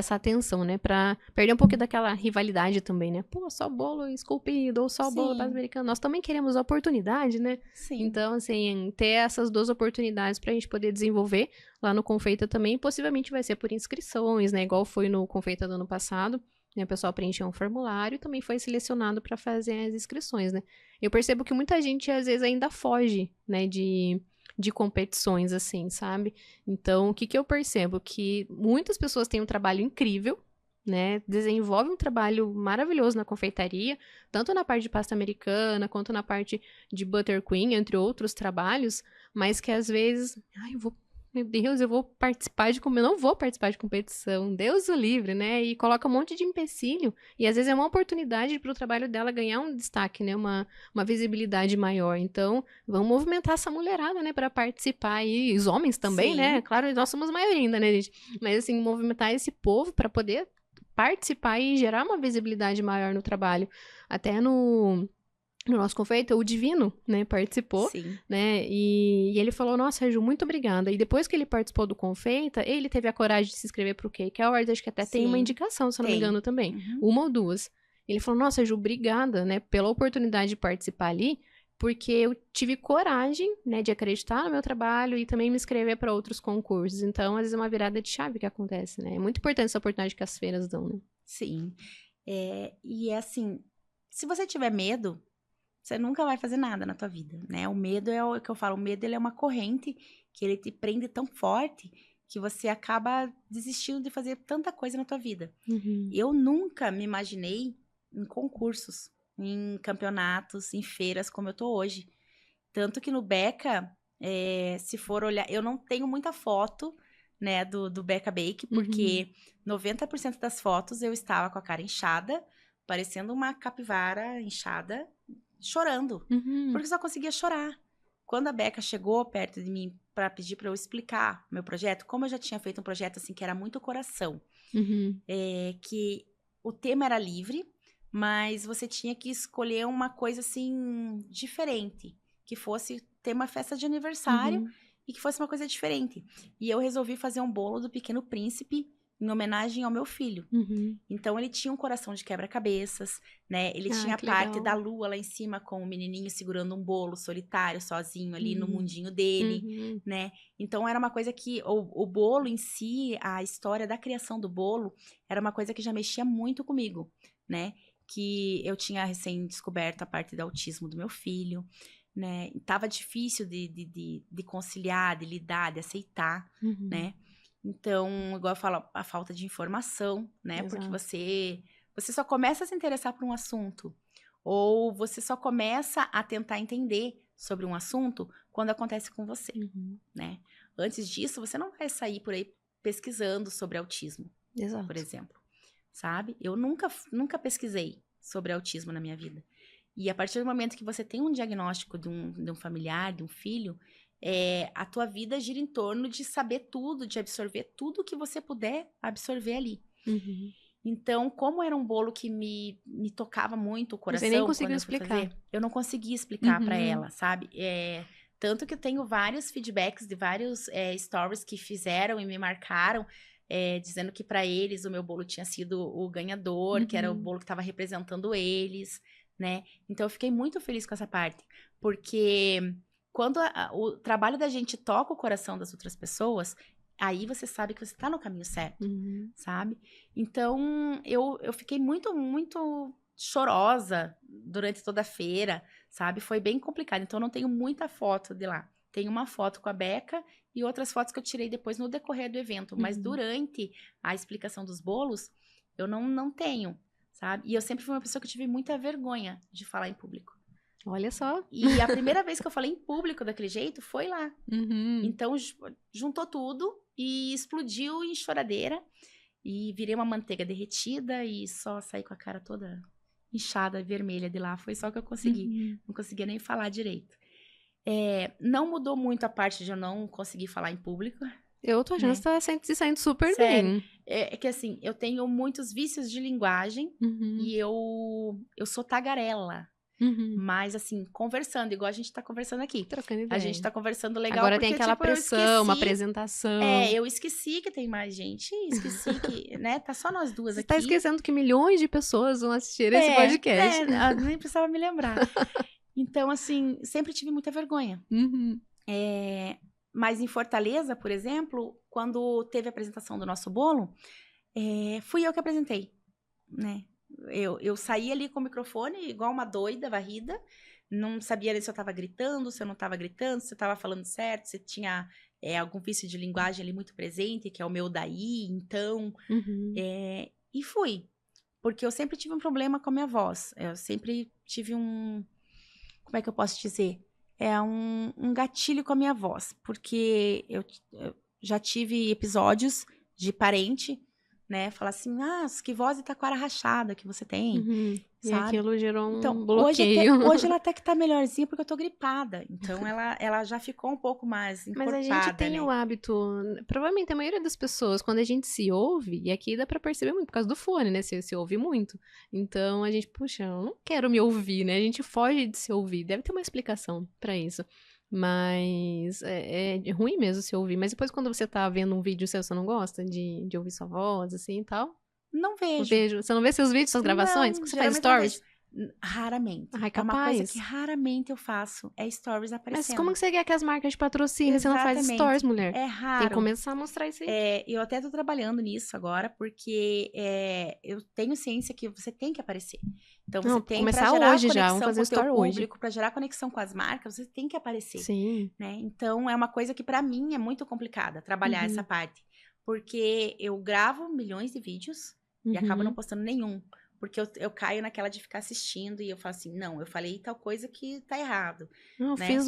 atenção, né? Pra perder um pouco daquela rivalidade também, né? Pô, só bolo esculpido, ou só bolo paz-americano. Nós também queremos oportunidade, né? Sim. Então, assim, ter essas 2 oportunidades pra gente poder desenvolver lá no Confeita também, possivelmente vai ser por inscrições, né? Igual foi no Confeita do ano passado. Né, o pessoal preencheu um formulário e também foi selecionado para fazer as inscrições, né? Eu percebo que muita gente, às vezes, ainda foge, né, de competições, assim, sabe? Então, o que eu percebo? Que muitas pessoas têm um trabalho incrível, né? Desenvolvem um trabalho maravilhoso na confeitaria, tanto na parte de pasta americana, quanto na parte de buttercream, entre outros trabalhos, mas que às vezes, meu Deus, eu vou participar de eu não vou participar de competição, Deus o livre, né? E coloca um monte de empecilho. E às vezes é uma oportunidade para o trabalho dela ganhar um destaque, né? Uma visibilidade maior. Então, vamos movimentar essa mulherada, né? Para participar. E os homens também, né? Claro, nós somos maioria ainda, né, gente? Mas assim, movimentar esse povo para poder participar e gerar uma visibilidade maior no trabalho. Até no nosso confeito, o Divino, né, participou, né, e ele falou, nossa, Sérgio, muito obrigada. E depois que ele participou do Confeita, ele teve a coragem de se inscrever pro Cake Awards, acho que até tem uma indicação, se eu não me engano, também. Uma ou duas. Ele falou, nossa, Sérgio, obrigada, né, pela oportunidade de participar ali, porque eu tive coragem, né, de acreditar no meu trabalho e também me inscrever para outros concursos. Então, às vezes é uma virada de chave que acontece, né. É muito importante essa oportunidade que as feiras dão, né. Sim. E é assim, se você tiver medo, você nunca vai fazer nada na tua vida, né? O medo é o que eu falo, o medo ele é uma corrente que ele te prende tão forte que você acaba desistindo de fazer tanta coisa na tua vida. Eu nunca me imaginei em concursos, em campeonatos, em feiras como eu tô hoje. Tanto que no Beca, se for olhar, eu não tenho muita foto, né, do Beca Bake, porque 90% das fotos eu estava com a cara inchada, parecendo uma capivara inchada, chorando, porque eu só conseguia chorar. Quando a Beca chegou perto de mim para pedir para eu explicar meu projeto, como eu já tinha feito um projeto assim que era muito coração, que o tema era livre, mas você tinha que escolher uma coisa assim diferente, que fosse ter uma festa de aniversário e que fosse uma coisa diferente. E eu resolvi fazer um bolo do Pequeno Príncipe em homenagem ao meu filho. Então, ele tinha um coração de quebra-cabeças, né? Ele tinha a parte da lua lá em cima com o menininho segurando um bolo solitário, sozinho ali no mundinho dele, né? Então, era uma coisa que... O bolo em si, a história da criação do bolo, era uma coisa que já mexia muito comigo, né? Que eu tinha recém-descoberto a parte do autismo do meu filho, né? E tava difícil de conciliar, de lidar, de aceitar, né? Então, igual eu falo, a falta de informação, né? Exato. Porque você só começa a se interessar por um assunto, ou você só começa a tentar entender sobre um assunto quando acontece com você, né? Antes disso, você não vai sair por aí pesquisando sobre autismo, por exemplo, sabe? Eu nunca pesquisei sobre autismo na minha vida. E a partir do momento que você tem um diagnóstico de um familiar, de um filho, a tua vida gira em torno de saber tudo, de absorver tudo que você puder absorver ali. Então, como era um bolo que me tocava muito o coração... Você nem conseguiu explicar. Eu não conseguia explicar pra ela, sabe? Tanto que eu tenho vários feedbacks de vários stories que fizeram e me marcaram, dizendo que pra eles o meu bolo tinha sido o ganhador, que era o bolo que estava representando eles, né? Então, eu fiquei muito feliz com essa parte, porque... Quando o trabalho da gente toca o coração das outras pessoas, aí você sabe que você tá no caminho certo, sabe? Então, eu fiquei muito chorosa durante toda a feira, sabe? Foi bem complicado. Então, eu não tenho muita foto de lá. Tenho uma foto com a Beca e outras fotos que eu tirei depois no decorrer do evento. Mas durante a explicação dos bolos, eu não tenho, sabe? E eu sempre fui uma pessoa que tive muita vergonha de falar em público. Olha só. E a primeira vez que eu falei em público daquele jeito foi lá. Então, juntou tudo e explodiu em choradeira. E virei uma manteiga derretida e só saí com a cara toda inchada, vermelha de lá. Foi só que eu consegui. Não conseguia nem falar direito. Não mudou muito a parte de eu não conseguir falar em público. Eu tô achando que você tá se saindo super Sério. bem. É que assim, eu tenho muitos vícios de linguagem e eu sou tagarela. Mas assim, conversando, igual a gente tá conversando aqui. Trocando ideia. A gente tá conversando legal. Agora porque, tem aquela pressão, uma apresentação. Eu esqueci que tem mais gente. Esqueci que, né, tá só nós duas aqui. Você tá esquecendo que milhões de pessoas vão assistir esse podcast. Nem precisava me lembrar. Então, assim, sempre tive muita vergonha. Mas em Fortaleza, por exemplo, quando teve a apresentação do nosso bolo, fui eu que apresentei, né? Eu saí ali com o microfone, igual uma doida, varrida. Não sabia se eu tava gritando, se eu não tava gritando, se eu tava falando certo, se tinha algum vício de linguagem ali muito presente, que é o meu daí, então. E fui. Porque eu sempre tive um problema com a minha voz. Eu sempre tive um... Como é que eu posso dizer? Um gatilho com a minha voz. Porque eu já tive episódios de parente, né? Falar assim, que voz de taquara rachada que você tem, E sabe? aquilo gerou um então, bloqueio. Hoje ela até que tá melhorzinha porque eu tô gripada. Então, ela já ficou um pouco mais encorpada, Mas a gente tem o hábito, provavelmente a maioria das pessoas, quando a gente se ouve, e aqui dá pra perceber muito, por causa do fone, né? Você se ouve muito. Então, a gente, puxa, eu não quero me ouvir, né? A gente foge de se ouvir. Deve ter uma explicação pra isso. Mas é ruim mesmo se ouvir. Mas depois, quando você tá vendo um vídeo seu, você não gosta de ouvir sua voz, assim, e tal? Não vejo. Você não vê seus vídeos, suas gravações? Não, você faz stories? Raramente. Ai, é uma coisa que raramente eu faço. É stories aparecendo. Mas como que você quer que as marcas te patrocinem? Você não faz stories, mulher? É raro. Tem que começar a mostrar isso aí. Eu até tô trabalhando nisso agora, porque eu tenho ciência que você tem que aparecer. Então, você tem começar pra gerar hoje conexão já, vamos fazer com o teu story público, pra gerar conexão com as marcas, você tem que aparecer. Sim. Né? Então, é uma coisa que pra mim é muito complicada, trabalhar essa parte. Porque eu gravo milhões de vídeos e acabo não postando nenhum. Porque eu caio naquela de ficar assistindo e eu falo assim, não, eu falei tal coisa que tá errado. Eu fiz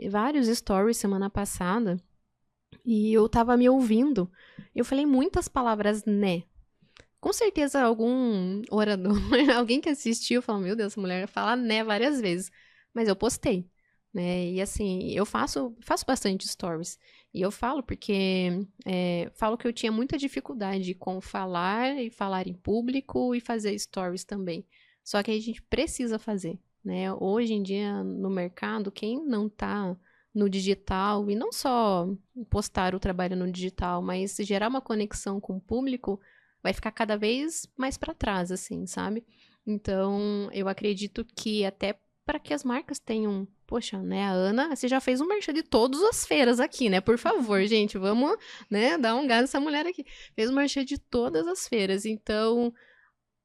vários stories semana passada e eu tava me ouvindo. Eu falei muitas palavras né. Com certeza algum orador, alguém que assistiu falou, meu Deus, essa mulher fala né várias vezes. Mas eu postei, né? E assim, eu faço bastante stories. E eu falo porque falo que eu tinha muita dificuldade com falar e falar em público e fazer stories também. Só que a gente precisa fazer, né? Hoje em dia, no mercado, quem não tá no digital, e não só postar o trabalho no digital, mas gerar uma conexão com o público, vai ficar cada vez mais para trás, assim, sabe? Então, eu acredito que até para que as marcas tenham... Poxa, né, a Ana, você já fez um merchan de todas as feiras aqui, né? Por favor, gente, vamos, né, dar um gás nessa mulher aqui. Fez um merchan de todas as feiras. Então,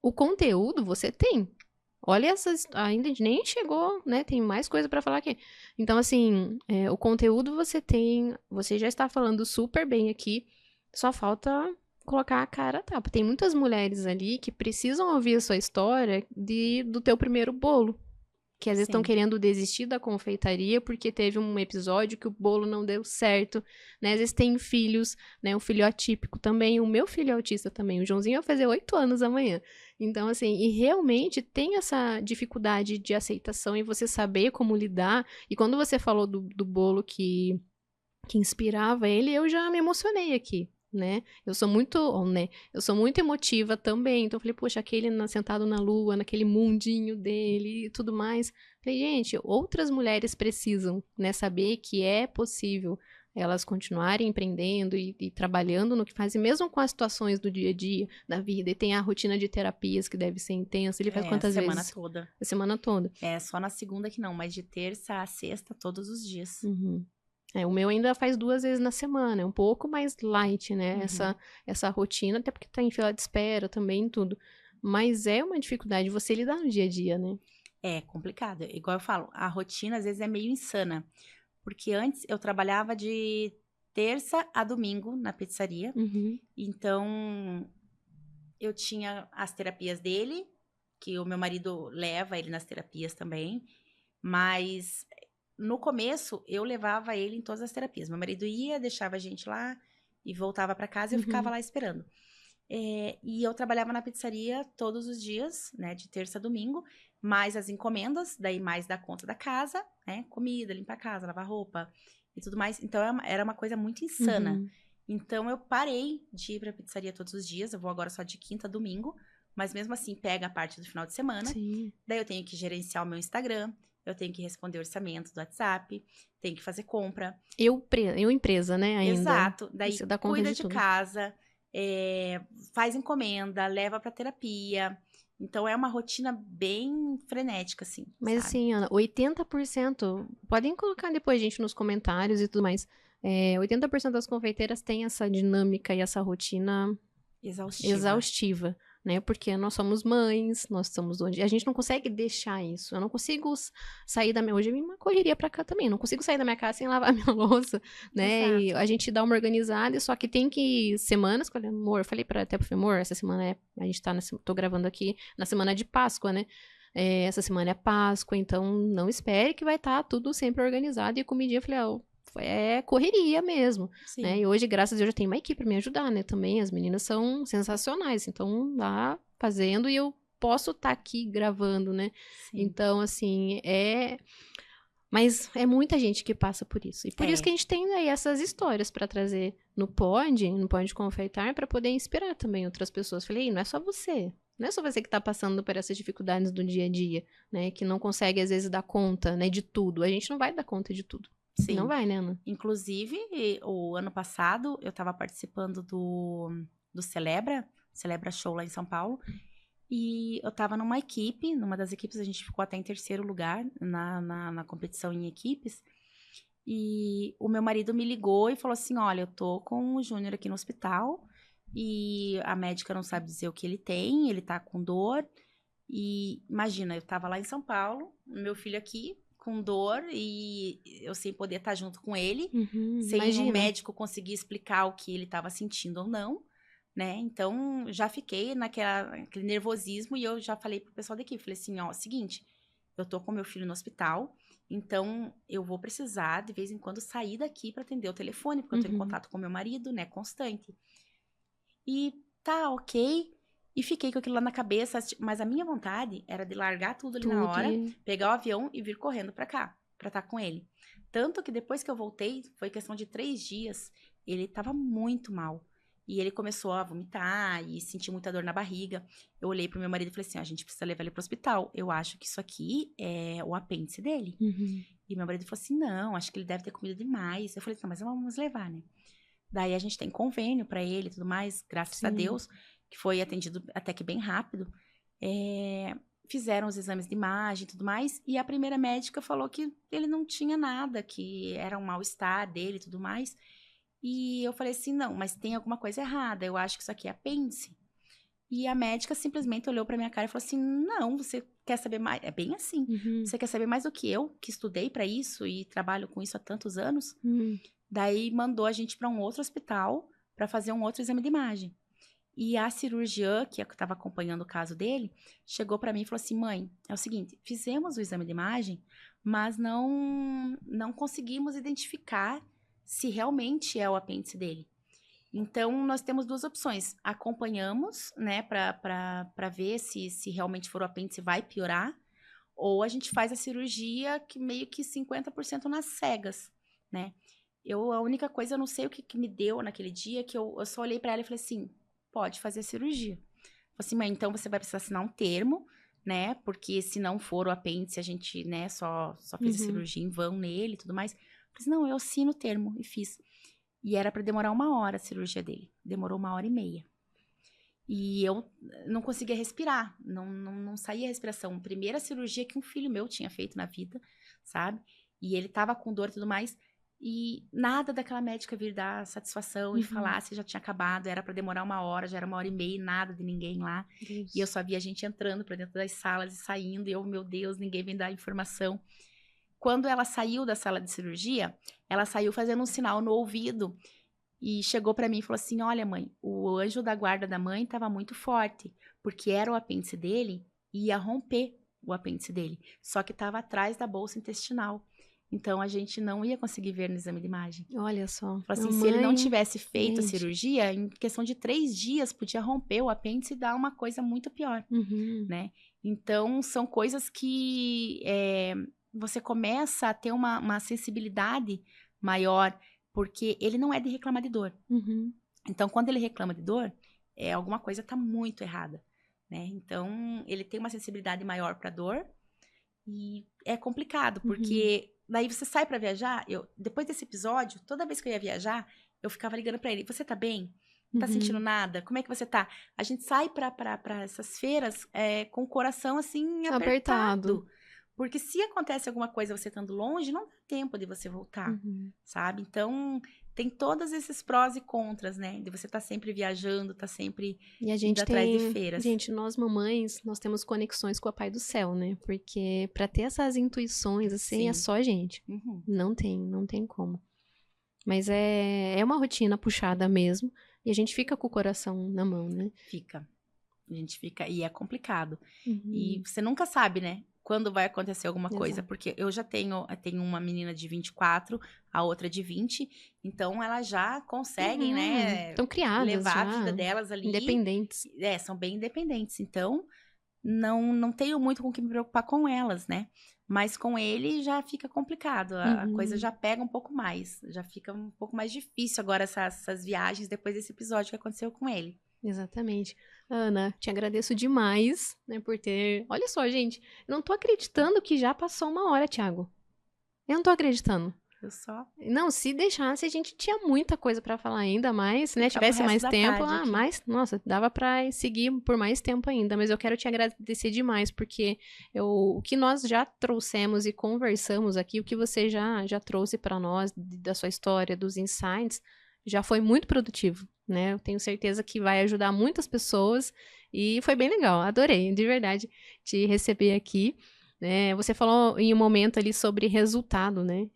o conteúdo você tem. Olha essas... Ainda nem chegou, né? Tem mais coisa para falar aqui. Então, assim, o conteúdo você tem. Você já está falando super bem aqui. Só falta colocar a cara a tapa. Tem muitas mulheres ali que precisam ouvir a sua história do teu primeiro bolo. Que às vezes estão querendo desistir da confeitaria porque teve um episódio que o bolo não deu certo, né? Às vezes tem filhos, né? Um filho atípico também. O meu filho é autista também. O Joãozinho vai fazer 8 anos amanhã. Então, assim, e realmente tem essa dificuldade de aceitação e você saber como lidar. E quando você falou do bolo que inspirava ele, eu já me emocionei aqui. Né? Eu sou muito emotiva também, então eu falei, poxa, aquele sentado na lua, naquele mundinho dele e tudo mais. Falei, gente, outras mulheres precisam, né, saber que é possível elas continuarem empreendendo e trabalhando no que fazem, mesmo com as situações do dia a dia, da vida, e tem a rotina de terapias que deve ser intensa. Ele faz quantas vezes? A semana toda. A semana toda. Só na segunda que não, mas de terça a sexta, todos os dias. O meu ainda faz 2 vezes na semana, é um pouco mais light, né, essa rotina, até porque tá em fila de espera também, tudo. Mas é uma dificuldade você lidar no dia a dia, né? É complicado, igual eu falo, a rotina às vezes é meio insana, porque antes eu trabalhava de terça a domingo na pizzaria, então eu tinha as terapias dele, que o meu marido leva ele nas terapias também, Mas no começo, eu levava ele em todas as terapias. Meu marido ia, deixava a gente lá e voltava para casa e eu ficava lá esperando. E eu trabalhava na pizzaria todos os dias, né? De terça a domingo, mais as encomendas, daí mais da conta da casa, né? Comida, limpar a casa, lavar roupa e tudo mais. Então, era uma coisa muito insana. Então, eu parei de ir pra pizzaria todos os dias. Eu vou agora só de quinta a domingo. Mas mesmo assim, pega a parte do final de semana. Sim. Daí eu tenho que gerenciar o meu Instagram. Eu tenho que responder orçamento do WhatsApp. Tenho que fazer compra. Eu empresa, né, ainda. Exato. Daí você dá conta cuida de de tudo. casa, faz encomenda, leva pra terapia. Então, é uma rotina bem frenética, assim, Mas sabe? assim, Ana, 80%, podem colocar depois, gente, nos comentários e tudo mais, 80% das confeiteiras têm essa dinâmica e essa rotina exaustiva, né? Porque nós somos mães, nós estamos onde... A gente não consegue deixar isso. Eu não consigo sair da minha... Hoje eu me correria pra cá também. Eu não consigo sair da minha casa sem lavar minha louça, né? Exato. E a gente dá uma organizada, só que tem que... Semanas, amor, eu falei até pro amor, essa semana a gente tô gravando aqui na semana de Páscoa, né? Essa semana é Páscoa, então não espere que vai estar tudo sempre organizado. E comidinha, eu falei, é correria mesmo, né? E hoje, graças a Deus, eu já tenho uma equipe para me ajudar, né? Também as meninas são sensacionais, então lá fazendo e eu posso estar aqui gravando, né? Sim. Então, assim, mas é muita gente que passa por isso. E por isso que a gente tem aí essas histórias para trazer no Pode Confeitar, para poder inspirar também outras pessoas. Falei, não é só você. Não é só você que está passando por essas dificuldades do dia a dia, né? Que não consegue, às vezes, dar conta, né, de tudo. A gente não vai dar conta de tudo. Sim. Não vai, né, Ana? Inclusive, o ano passado, eu estava participando do Celebra Show lá em São Paulo. E eu estava numa equipe, numa das equipes, a gente ficou até em terceiro lugar na competição em equipes. E o meu marido me ligou e falou assim, olha, eu tô com o Júnior aqui no hospital e a médica não sabe dizer o que ele tem, ele tá com dor. E imagina, eu tava lá em São Paulo, meu filho aqui com dor e eu sem poder estar junto com ele, sem o médico conseguir explicar o que ele estava sentindo ou não, né? Então, já fiquei naquele nervosismo e eu já falei pro pessoal da equipe, falei assim, ó, seguinte, eu tô com meu filho no hospital, então eu vou precisar de vez em quando sair daqui para atender o telefone, porque eu tô em contato com meu marido, né, constante. E tá, ok. E fiquei com aquilo lá na cabeça, mas a minha vontade era de largar tudo ali na hora, pegar o avião e vir correndo pra cá, pra estar com ele. Tanto que depois que eu voltei, foi questão de 3 dias, ele tava muito mal. E ele começou a vomitar e sentir muita dor na barriga. Eu olhei pro meu marido e falei assim, a gente precisa levar ele pro hospital. Eu acho que isso aqui é o apêndice dele. E meu marido falou assim, não, acho que ele deve ter comido demais. Eu falei, não, mas vamos levar, né? Daí a gente tem convênio pra ele e tudo mais, graças a Deus, que foi atendido até que bem rápido. Fizeram os exames de imagem e tudo mais, e a primeira médica falou que ele não tinha nada, que era um mal-estar dele e tudo mais. E eu falei assim, não, mas tem alguma coisa errada, eu acho que isso aqui é apêndice. E a médica simplesmente olhou pra minha cara e falou assim, não, você quer saber mais? É bem assim, você quer saber mais do que eu, que estudei pra isso e trabalho com isso há tantos anos? Daí mandou a gente para um outro hospital para fazer um outro exame de imagem. E a cirurgiã, que estava acompanhando o caso dele, chegou para mim e falou assim, mãe, é o seguinte, fizemos o exame de imagem, mas não conseguimos identificar se realmente é o apêndice dele. Então, nós temos 2 opções. Acompanhamos, né, para ver se realmente for o apêndice vai piorar, ou a gente faz a cirurgia que meio que 50% nas cegas, né? A única coisa, eu não sei o que me deu naquele dia, que eu só olhei pra ela e falei assim, pode fazer a cirurgia. Falei assim, mãe, então você vai precisar assinar um termo, né, porque se não for o apêndice, a gente, né, só fez a cirurgia em vão nele e tudo mais. Falei assim, não, eu assino o termo e fiz. E era pra demorar 1 hora a cirurgia dele. Demorou 1h30. E eu não conseguia respirar, não saía a respiração. Primeira cirurgia que um filho meu tinha feito na vida, sabe? E ele tava com dor e tudo mais. E nada daquela médica vir dar satisfação e falar se já tinha acabado, era pra demorar 1 hora, já era 1h30, nada de ninguém lá. Deus. E eu só via gente entrando pra dentro das salas e saindo, e eu, meu Deus, ninguém vem dar informação. Quando ela saiu da sala de cirurgia, ela saiu fazendo um sinal no ouvido e chegou pra mim e falou assim, olha mãe, o anjo da guarda da mãe tava muito forte, porque era o apêndice dele e ia romper. o apêndice dele. Só que estava atrás da bolsa intestinal. Então, a gente não ia conseguir ver no exame de imagem. Olha só. Assim, se ele não tivesse feito a cirurgia, em questão de 3 dias, podia romper o apêndice e dar uma coisa muito pior, né? Então, são coisas que você começa a ter uma sensibilidade maior, porque ele não é de reclamar de dor. Então, quando ele reclama de dor, alguma coisa está muito errada, né? Então, ele tem uma sensibilidade maior para dor e é complicado, porque daí você sai para viajar. Depois desse episódio, toda vez que eu ia viajar, eu ficava ligando para ele: você tá bem? Não tá sentindo nada? Como é que você tá? A gente sai para essas feiras com o coração assim apertado. Porque se acontece alguma coisa você estando longe, não dá tempo de você voltar, sabe? Então, tem todos esses prós e contras, né? De você estar sempre viajando, estar sempre indo atrás de feiras. Gente, nós mamães, nós temos conexões com o Papai do Céu, né? Porque pra ter essas intuições, assim, é só a gente. Não tem como. Mas é uma rotina puxada mesmo. E a gente fica com o coração na mão, né? Fica. A gente fica... E é complicado. E você nunca sabe, né? Quando vai acontecer alguma coisa. Porque eu já tenho uma menina de 24, a outra de 20. Então, elas já conseguem, né? Estão criadas levar já, a vida delas ali. Independentes. São bem independentes. Então, não tenho muito com o que me preocupar com elas, né? Mas com ele já fica complicado. A coisa já pega um pouco mais. Já fica um pouco mais difícil agora essas viagens depois desse episódio que aconteceu com ele. Exatamente. Ana, te agradeço demais, né, por ter... Olha só, gente, eu não tô acreditando que já passou 1 hora, Thiago. Eu não tô acreditando. Eu só... Não, se deixasse, a gente tinha muita coisa pra falar ainda, mas, né, tivesse mais tempo, nossa, dava pra seguir por mais tempo ainda, mas eu quero te agradecer demais, porque o que nós já trouxemos e conversamos aqui, o que você já trouxe pra nós, da sua história, dos insights, já foi muito produtivo, né? Eu tenho certeza que vai ajudar muitas pessoas e foi bem legal, adorei, de verdade, te receber aqui. Você falou em um momento ali sobre resultado, né?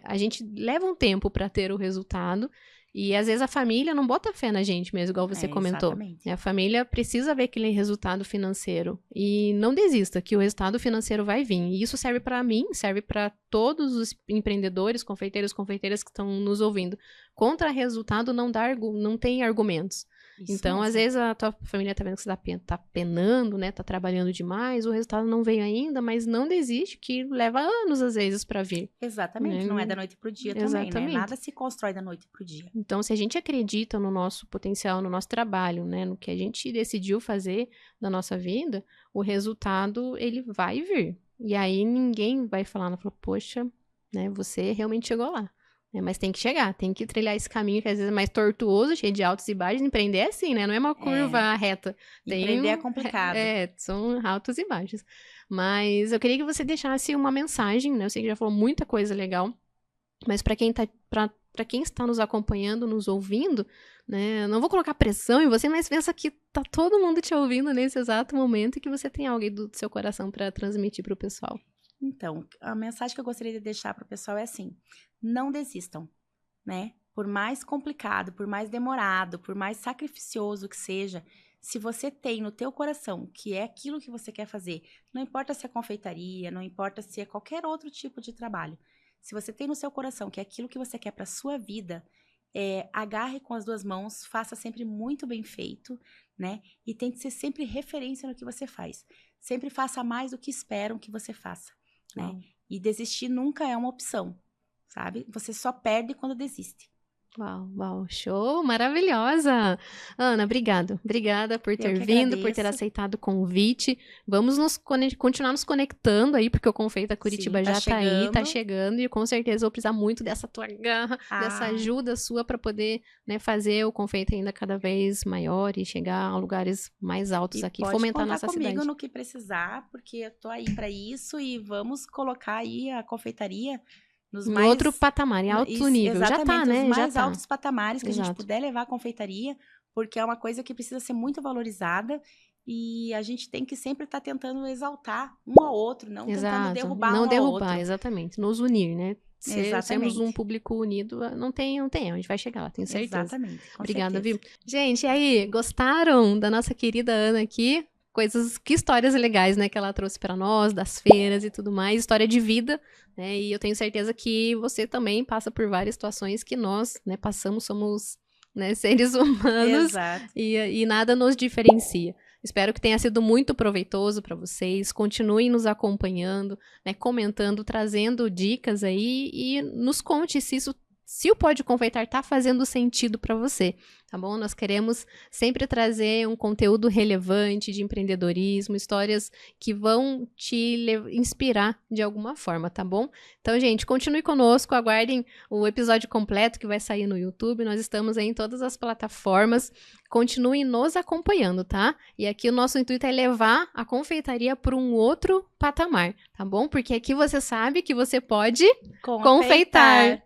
A gente leva um tempo para ter o resultado e às vezes a família não bota fé na gente mesmo, igual você comentou. Exatamente. A família precisa ver aquele resultado financeiro e não desista, que o resultado financeiro vai vir. E isso serve para mim, serve para todos os empreendedores, confeiteiros, confeiteiras que estão nos ouvindo. Contra resultado não tem argumentos. Isso então, mesmo. Às vezes, a tua família tá vendo que você tá penando, né? Tá trabalhando demais, o resultado não veio ainda, mas não desiste, que leva anos, às vezes, pra vir. Exatamente, não é da noite pro dia também, né? Nada se constrói da noite pro dia. Então, se a gente acredita no nosso potencial, no nosso trabalho, né? No que a gente decidiu fazer na nossa vida, o resultado, ele vai vir. E aí, ninguém vai falar, poxa, né? Você realmente chegou lá. Mas tem que chegar, tem que trilhar esse caminho que às vezes é mais tortuoso, cheio de altos e baixos. Empreender é assim, né? Não é uma curva reta. Empreender é complicado. São altos e baixos. Mas eu queria que você deixasse uma mensagem, né? Eu sei que já falou muita coisa legal, mas para quem está nos acompanhando, nos ouvindo, né? Não vou colocar pressão em você, mas pensa que tá todo mundo te ouvindo nesse exato momento e que você tem algo do seu coração para transmitir para o pessoal. Então, a mensagem que eu gostaria de deixar para o pessoal é assim: não desistam, né? Por mais complicado, por mais demorado, por mais sacrificioso que seja, se você tem no teu coração que é aquilo que você quer fazer, não importa se é confeitaria, não importa se é qualquer outro tipo de trabalho, se você tem no seu coração que é aquilo que você quer para sua vida, agarre com as 2 mãos, faça sempre muito bem feito, né? E tente ser sempre referência no que você faz. Sempre faça mais do que esperam que você faça, né? E desistir nunca é uma opção, sabe? Você só perde quando desiste. Uau, show, maravilhosa! Ana, obrigada por ter vindo, por ter aceitado o convite. Vamos continuar nos conectando aí, porque o Confeita Curitiba já tá aí, tá chegando, e com certeza vou precisar muito dessa tua garra, dessa ajuda sua para poder, né, fazer o Confeita ainda cada vez maior e chegar a lugares mais altos aqui, fomentar a nossa cidade. Pode contar comigo no que precisar, porque eu tô aí para isso e vamos colocar aí a confeitaria em outro patamar, em alto nível. Já tá, né? Os mais altos patamares que a gente puder levar a confeitaria, porque é uma coisa que precisa ser muito valorizada e a gente tem que sempre estar tentando exaltar um ao outro, não tentando derrubar um ao outro. Exatamente. Nos unir, né? Se temos um público unido, não tem, a gente vai chegar lá, tenho certeza. Exatamente. Obrigada, viu? Gente, e aí, gostaram da nossa querida Ana aqui? que histórias legais, né, que ela trouxe para nós, das feiras e tudo mais, história de vida, né, e eu tenho certeza que você também passa por várias situações que nós, né, passamos, somos, né, seres humanos. Exato. E nada nos diferencia. Espero que tenha sido muito proveitoso para vocês. Continuem nos acompanhando, né, comentando, trazendo dicas aí e nos conte se o Pode Confeitar tá fazendo sentido para você, tá bom? Nós queremos sempre trazer um conteúdo relevante de empreendedorismo, histórias que vão te inspirar de alguma forma, tá bom? Então, gente, continue conosco, aguardem o episódio completo que vai sair no YouTube. Nós estamos aí em todas as plataformas. Continuem nos acompanhando, tá? E aqui o nosso intuito é levar a confeitaria para um outro patamar, tá bom? Porque aqui você sabe que você pode confeitar.